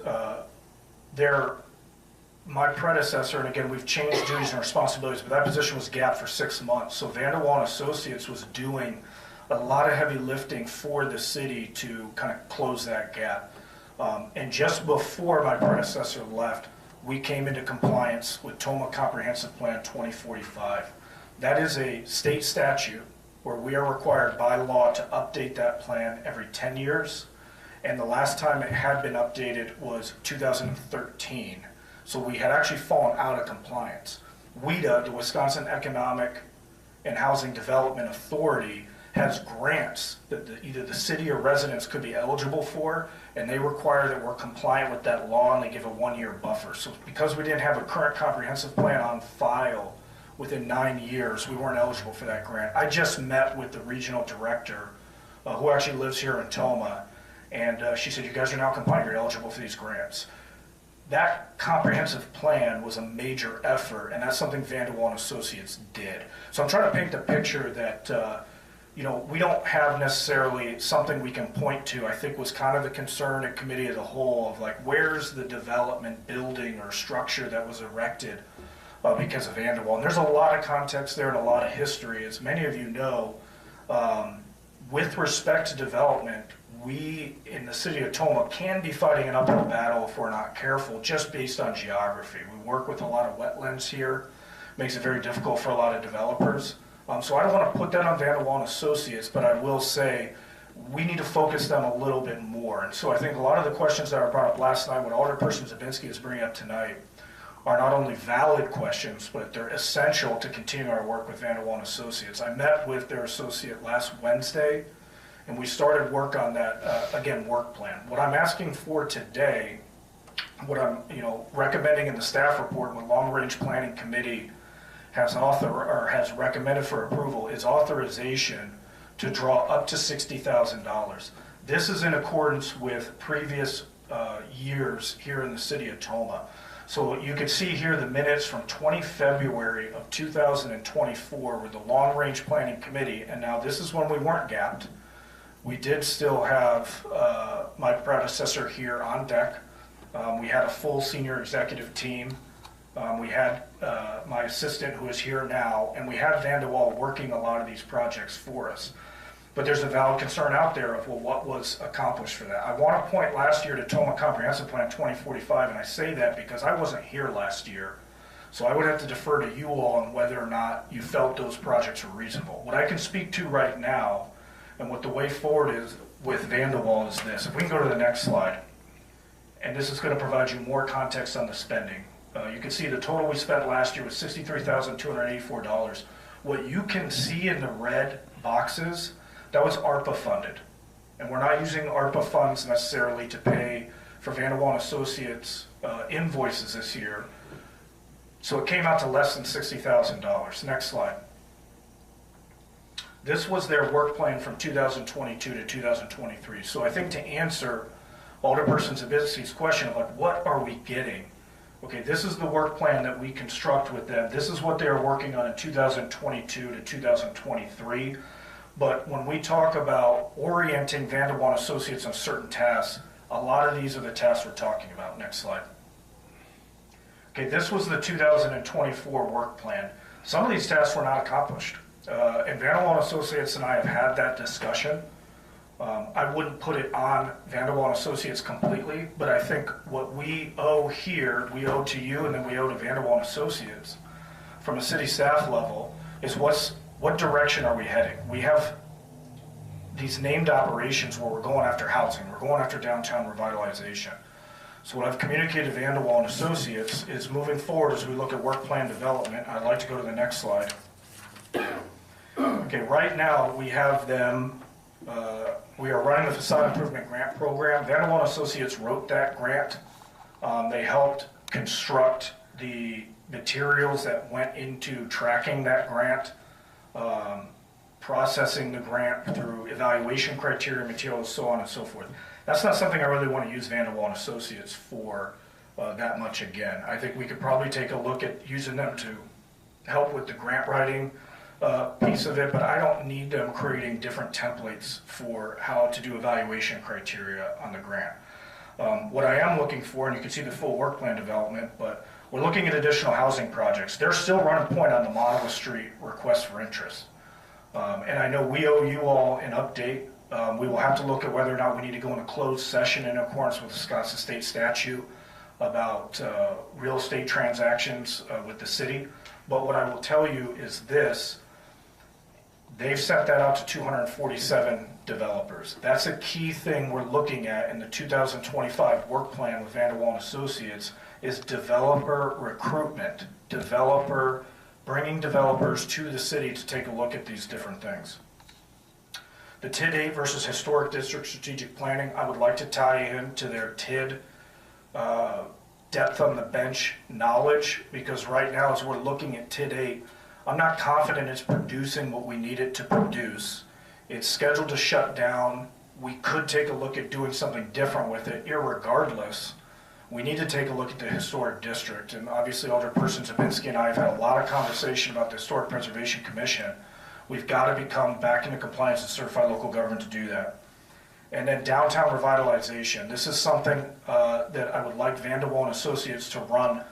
my predecessor, and again, we've changed duties and responsibilities, but that position was gapped for 6 months. So Vanderwall Associates was doing a lot of heavy lifting for the city to kind of close that gap. And just before my predecessor left, we came into compliance with Toma Comprehensive Plan 2045. That is a state statute where we are required by law to update that plan every 10 years. And the last time it had been updated was 2013. So we had actually fallen out of compliance. WEDA, the Wisconsin Economic and Housing Development Authority, has grants that either the city or residents could be eligible for, and they require that we're compliant with that law, and they give a 1-year buffer. So because we didn't have a current comprehensive plan on file within 9 years, we weren't eligible for that grant. I just met with the regional director, who actually lives here in Toma, and she said, you guys are now compliant, you're eligible for these grants. That comprehensive plan was a major effort, and that's something Vanderwall Associates did. So I'm trying to paint the picture that we don't have necessarily something we can point to. I think was kind of the concern at committee as a whole of like, where's the development building or structure that was erected because of Vanderwall? And there's a lot of context there and a lot of history. As many of you know, with respect to development, we in the city of Toma can be fighting an uphill battle if we're not careful, just based on geography. We work with a lot of wetlands here, makes it very difficult for a lot of developers. So I don't want to put that on Vanderwall Associates, but I will say we need to focus them a little bit more. And so I think a lot of the questions that were brought up last night, what Alderperson Zabinski is bringing up tonight, are not only valid questions, but they're essential to continue our work with Vanderwall Associates. I met with their associate last Wednesday, and we started work on that, again, work plan. What I'm asking for today, what I'm recommending in the staff report, what Long Range Planning Committee has recommended for approval, is authorization to draw up to $60,000. This is in accordance with previous years here in the city of Toma. So you can see here the minutes from 20 February of 2024 with the Long Range Planning Committee, and now this is when we weren't gapped. We did still have my predecessor here on deck. We had a full senior executive team. We had my assistant who is here now, and we had Vanderwall working a lot of these projects for us. But there's a valid concern out there of, well, what was accomplished for that? I want to point last year to Toma Comprehensive Plan 2045, and I say that because I wasn't here last year. So I would have to defer to you all on whether or not you felt those projects were reasonable. What I can speak to right now, and what the way forward is with Vanderwall is this. If we can go to the next slide, and this is going to provide you more context on the spending. You can see the total we spent last year was $63,284. What you can see in the red boxes, that was ARPA funded. And we're not using ARPA funds necessarily to pay for Vanderwall and Associates invoices this year. So it came out to less than $60,000. Next slide. This was their work plan from 2022 to 2023. So I think to answer Alderperson Zabisky's question of like, what are we getting? Okay, this is the work plan that we construct with them. This is what they are working on in 2022 to 2023. But when we talk about orienting Vanderwall Associates on certain tasks, a lot of these are the tasks we're talking about. Next slide. Okay, this was the 2024 work plan. Some of these tasks were not accomplished. And Vanderwall Associates and I have had that discussion. I wouldn't put it on Vanderwall Associates completely, but I think what we owe here, we owe to you and then we owe to Vanderwall Associates from a city staff level is what direction are we heading? We have these named operations where we're going after housing, we're going after downtown revitalization. So what I've communicated to Vanderwall and Associates is moving forward as we look at work plan development. I'd like to go to the next slide. Okay, right now we have them, we are running the Facade Improvement Grant Program. Vanderwall and Associates wrote that grant. They helped construct the materials that went into tracking that grant, processing the grant through evaluation criteria, materials, so on and so forth. That's not something I really want to use Vanderwall and Associates for that much again. I think we could probably take a look at using them to help with the grant writing piece of it, but I don't need them creating different templates for how to do evaluation criteria on the grant. What I am looking for, and you can see the full work plan development, but we're looking at additional housing projects. They're still running point on the Monmouth Street request for interest. And I know we owe you all an update. We will have to look at whether or not we need to go into closed session in accordance with Wisconsin state statute about real estate transactions with the city. But what I will tell you is this. They've sent that out to 247 developers. That's a key thing we're looking at in the 2025 work plan with Vanderwall and Associates is developer recruitment, bringing developers to the city to take a look at these different things. The TID 8 versus Historic District Strategic Planning, I would like to tie in to their TID depth on the bench knowledge, because right now as we're looking at TID 8, I'm not confident it's producing what we need it to produce. It's scheduled to shut down. We could take a look at doing something different with it. Irregardless, we need to take a look at the historic district. And obviously Alderperson Zabinski and I have had a lot of conversation about the Historic Preservation Commission. We've got to become back into compliance and certified local government to do that. And then downtown revitalization. This is something that I would like Vanderwall and Associates to run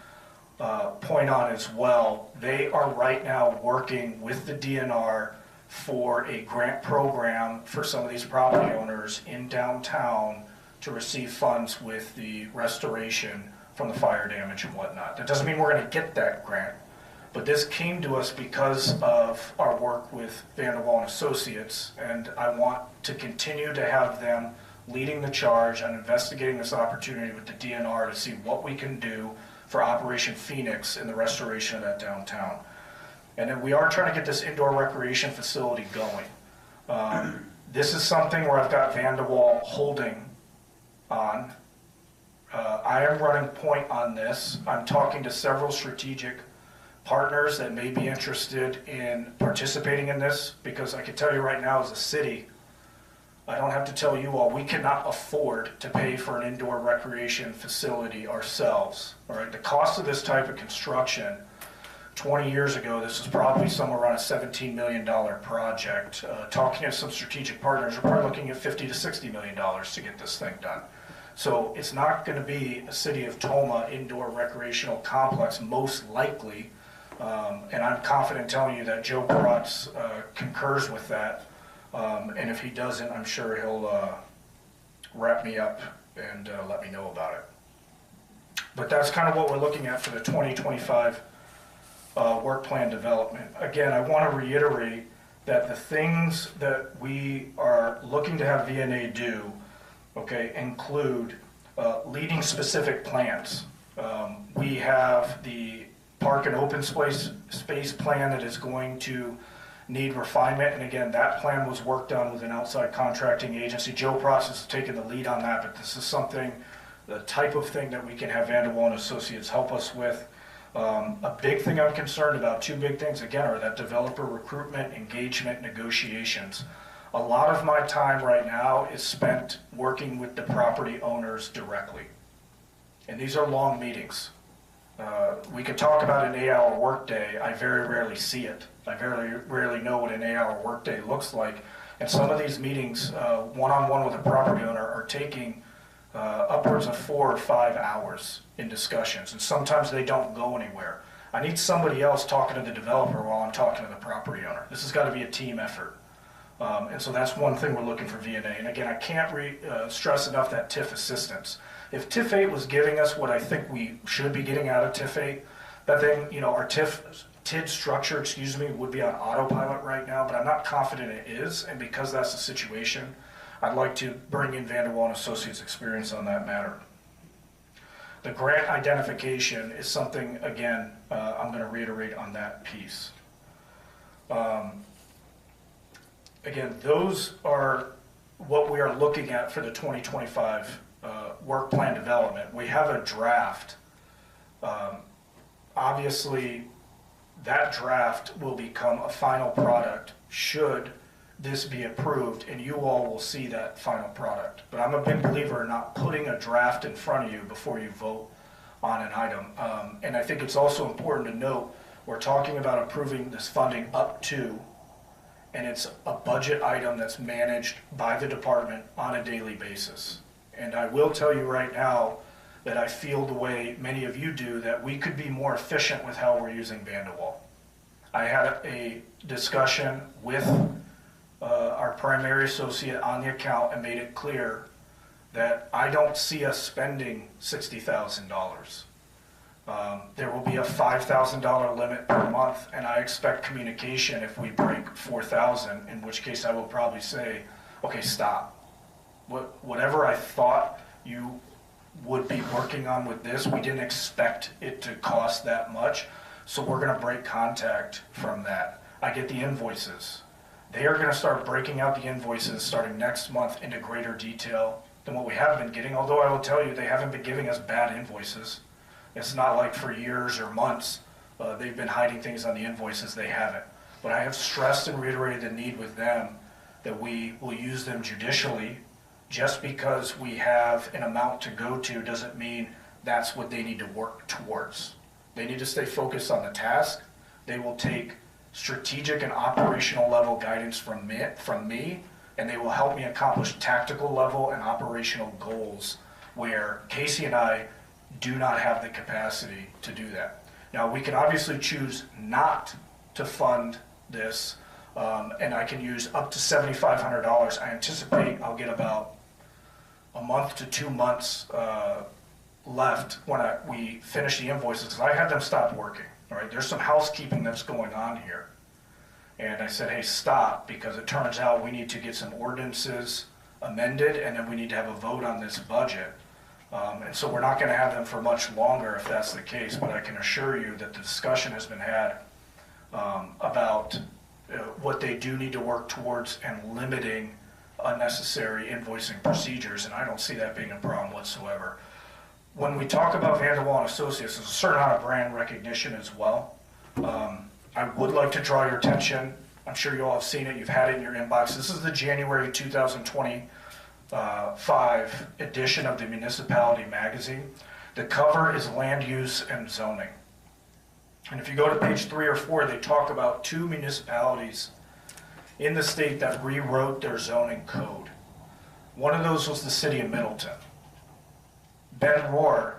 point on as well. They are right now working with the DNR for a grant program for some of these property owners in downtown to receive funds with the restoration from the fire damage and whatnot. That doesn't mean we're going to get that grant, but this came to us because of our work with Vanderwall and Associates, and I want to continue to have them leading the charge on investigating this opportunity with the DNR to see what we can do for Operation Phoenix in the restoration of that downtown. And then we are trying to get this indoor recreation facility going. This is something where I've got Vanderwall holding on. I am running point on this. I'm talking to several strategic partners that may be interested in participating in this, because I can tell you right now as a city, I don't have to tell you all, we cannot afford to pay for an indoor recreation facility ourselves. All right, the cost of this type of construction 20 years ago, this was probably somewhere around a $17 million project. Talking to some strategic partners, we're probably looking at $50 to $60 million to get this thing done. So it's not going to be a City of Toma indoor recreational complex, most likely. And I'm confident telling you that Joe Karatz concurs with that. And if he doesn't, I'm sure he'll wrap me up and let me know about it. But that's kind of what we're looking at for the 2025 work plan development. Again, I want to reiterate that the things that we are looking to have VNA do, okay, include leading specific plans. We have the park and open space plan that is going to need refinement, and again, that plan was worked on with an outside contracting agency. Joe Pross has taken the lead on that, but this is something, the type of thing that we can have Vanderwall and Associates help us with. A big thing I'm concerned about, two big things again, are that developer recruitment, engagement, negotiations. A lot of my time right now is spent working with the property owners directly. And these are long meetings. We could talk about an 8-hour workday. I very rarely see it. I very rarely know what an 8-hour workday looks like. And some of these meetings, one-on-one with a property owner, are taking upwards of 4 or 5 hours in discussions. And sometimes they don't go anywhere. I need somebody else talking to the developer while I'm talking to the property owner. This has got to be a team effort. And so that's one thing we're looking for VNA. And again, I can't stress enough that TIF assistance. If TIF 8 was giving us what I think we should be getting out of TIF 8, that thing, you know, our TID structure, would be on autopilot right now, but I'm not confident it is. And because that's the situation, I'd like to bring in Vanderwall and Associates' experience on that matter. The grant identification is something, again, I'm going to reiterate on that piece. Again, those are what we are looking at for the 2025 work plan development. We have a draft. Obviously, that draft will become a final product should this be approved, and you all will see that final product. But I'm a big believer in not putting a draft in front of you before you vote on an item. And I think it's also important to note, we're talking about approving this funding up to, and it's a budget item that's managed by the department on a daily basis. And I will tell you right now that I feel the way many of you do, that we could be more efficient with how we're using Vanderwall. I had a discussion with our primary associate on the account and made it clear that I don't see us spending $60,000. There will be a $5,000 limit per month, and I expect communication if we break $4,000, in which case I will probably say, okay, stop. Whatever I thought you would be working on with this, we didn't expect it to cost that much, so we're going to break contact from that. I get the invoices. They are going to start breaking out the invoices starting next month into greater detail than what we have been getting, although I will tell you they haven't been giving us bad invoices. It's not like for years or months they've been hiding things on the invoices. They haven't. But I have stressed and reiterated the need with them that we will use them judicially. Just because we have an amount to go to doesn't mean that's what they need to work towards. They need to stay focused on the task. They will take strategic and operational level guidance from me, and they will help me accomplish tactical level and operational goals where Casey and I do not have the capacity to do that. Now, we can obviously choose not to fund this, and I can use up to $7,500. I anticipate I'll get about a month to 2 months left when we finish the invoices, because I had them stop working. All right, there's some housekeeping that's going on here. And I said, hey, stop, because it turns out we need to get some ordinances amended, and then we need to have a vote on this budget. And so we're not going to have them for much longer if that's the case, but I can assure you that the discussion has been had about what they do need to work towards and limiting unnecessary invoicing procedures, and I don't see that being a problem whatsoever. When we talk about Vanderwall and Associates, there's a certain amount of brand recognition as well. I would like to draw your attention. I'm sure you all have seen it. You've had it in your inbox. This is the January 2025 edition of the Municipality magazine. The cover is land use and zoning. And if you go to page 3 or 4, they talk about 2 municipalities in the state that rewrote their zoning code. One of those was the city of Middleton. Ben Rohr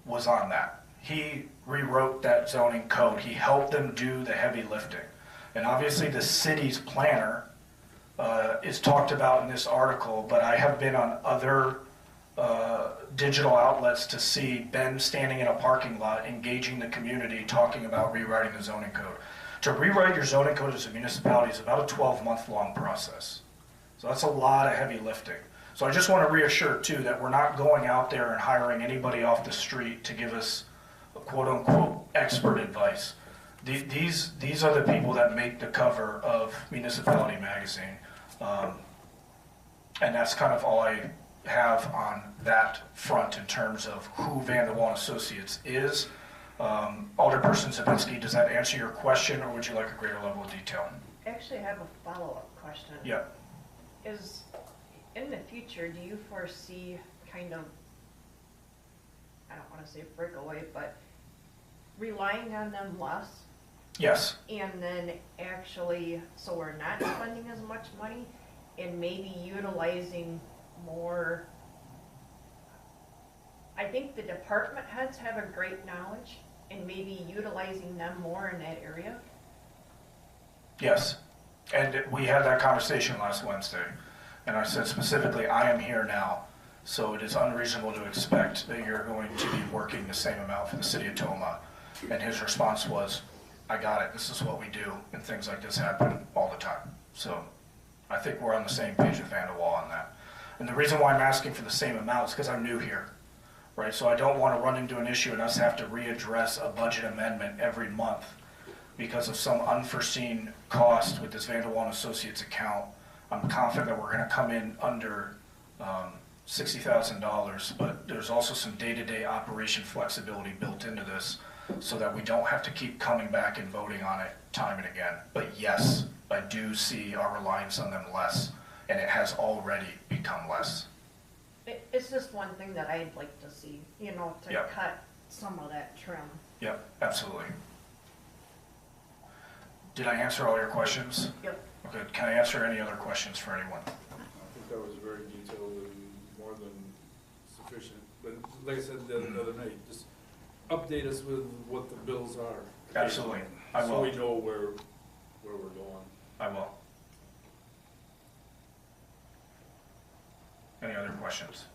was on that. He rewrote that zoning code. He helped them do the heavy lifting. And obviously the city's planner is talked about in this article, but I have been on other digital outlets to see Ben standing in a parking lot, engaging the community, talking about rewriting the zoning code. To rewrite your zoning code as a municipality is about a 12-month-long process. So that's a lot of heavy lifting. So I just want to reassure, too, that we're not going out there and hiring anybody off the street to give us a quote-unquote expert advice. These are the people that make the cover of Municipality Magazine. And that's kind of all I have on that front in terms of who Van de Wall and Associates is. Alderperson Zabinski, does that answer your question, or would you like a greater level of detail? Actually, I have a follow-up question. Yeah. Is, in the future, do you foresee kind of, I don't want to say breakaway, but relying on them less? Yes. And then actually, so we're not spending as much money and maybe utilizing more. I think the department heads have a great knowledge and maybe utilizing them more in that area. Yes. And we had that conversation last Wednesday. And I said specifically, I am here now. So it is unreasonable to expect that you're going to be working the same amount for the city of Toma. And his response was, I got it. This is what we do. And things like this happen all the time. So I think we're on the same page with Van de Wall on that. And the reason why I'm asking for the same amount is because I'm new here, right? So I don't want to run into an issue and us have to readdress a budget amendment every month because of some unforeseen cost with this Van de Wall and Associates account. I'm confident that we're going to come in under $60,000, but there's also some day-to-day operation flexibility built into this so that we don't have to keep coming back and voting on it time and again. But yes, I do see our reliance on them less, and it has already become less. It's just one thing that I'd like to see, you know, to Yep. cut some of that trim. Yep, absolutely. Did I answer all your questions? Yep. Okay, can I answer any other questions for anyone? I think that was very detailed and more than sufficient. But like I said the other night, just update us with what the bills are. Absolutely, I will. So we know where we're going. I will. Any other questions?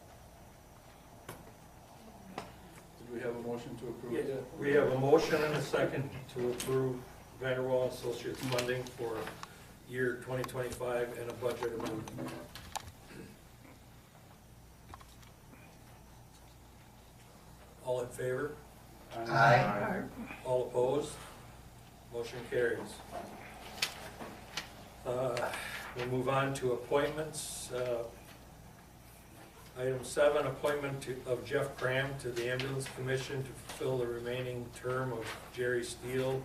Did we have a motion to approve Yeah, that? we have a motion and a second to approve Van der Wall Associates funding for year 2025 and a budget amendment. All in favor? Aye. All opposed? Motion carries. We'll move on to appointments. Item 7, appointment of Jeff Cram to the Ambulance Commission to fulfill the remaining term of Jerry Steele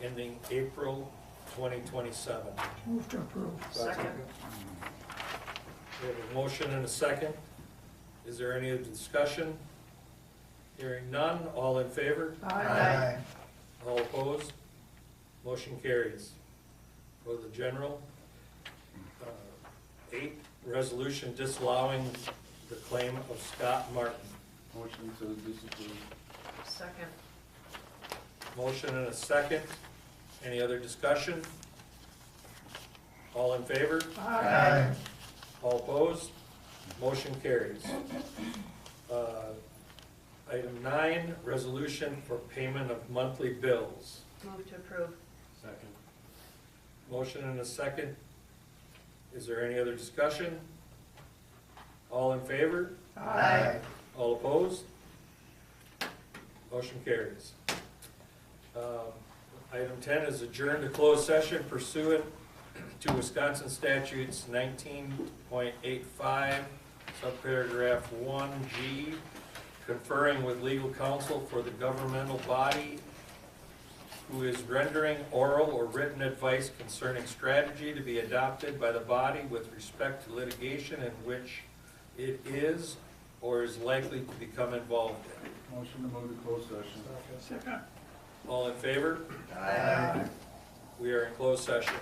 ending April 2027. Move to approve. Second. We have a motion and a second. Is there any other discussion? Hearing none, all in favor? Aye. All opposed? Motion carries. Go to the general. 8, resolution disallowing the claim of Scott Martin. Motion to disapprove. Second. Motion and a second. Any other discussion? All in favor? Aye. All opposed? Motion carries. Item 9, resolution for payment of monthly bills. Move to approve. Second. Motion and a second. Is there any other discussion? All in favor? Aye. All opposed? Motion carries. Item 10 is adjourned to closed session pursuant to Wisconsin statutes 19.85, subparagraph 1G, conferring with legal counsel for the governmental body who is rendering oral or written advice concerning strategy to be adopted by the body with respect to litigation in which it is or is likely to become involved in. Motion to move to closed session. Second. All in favor? Aye. We are in closed session.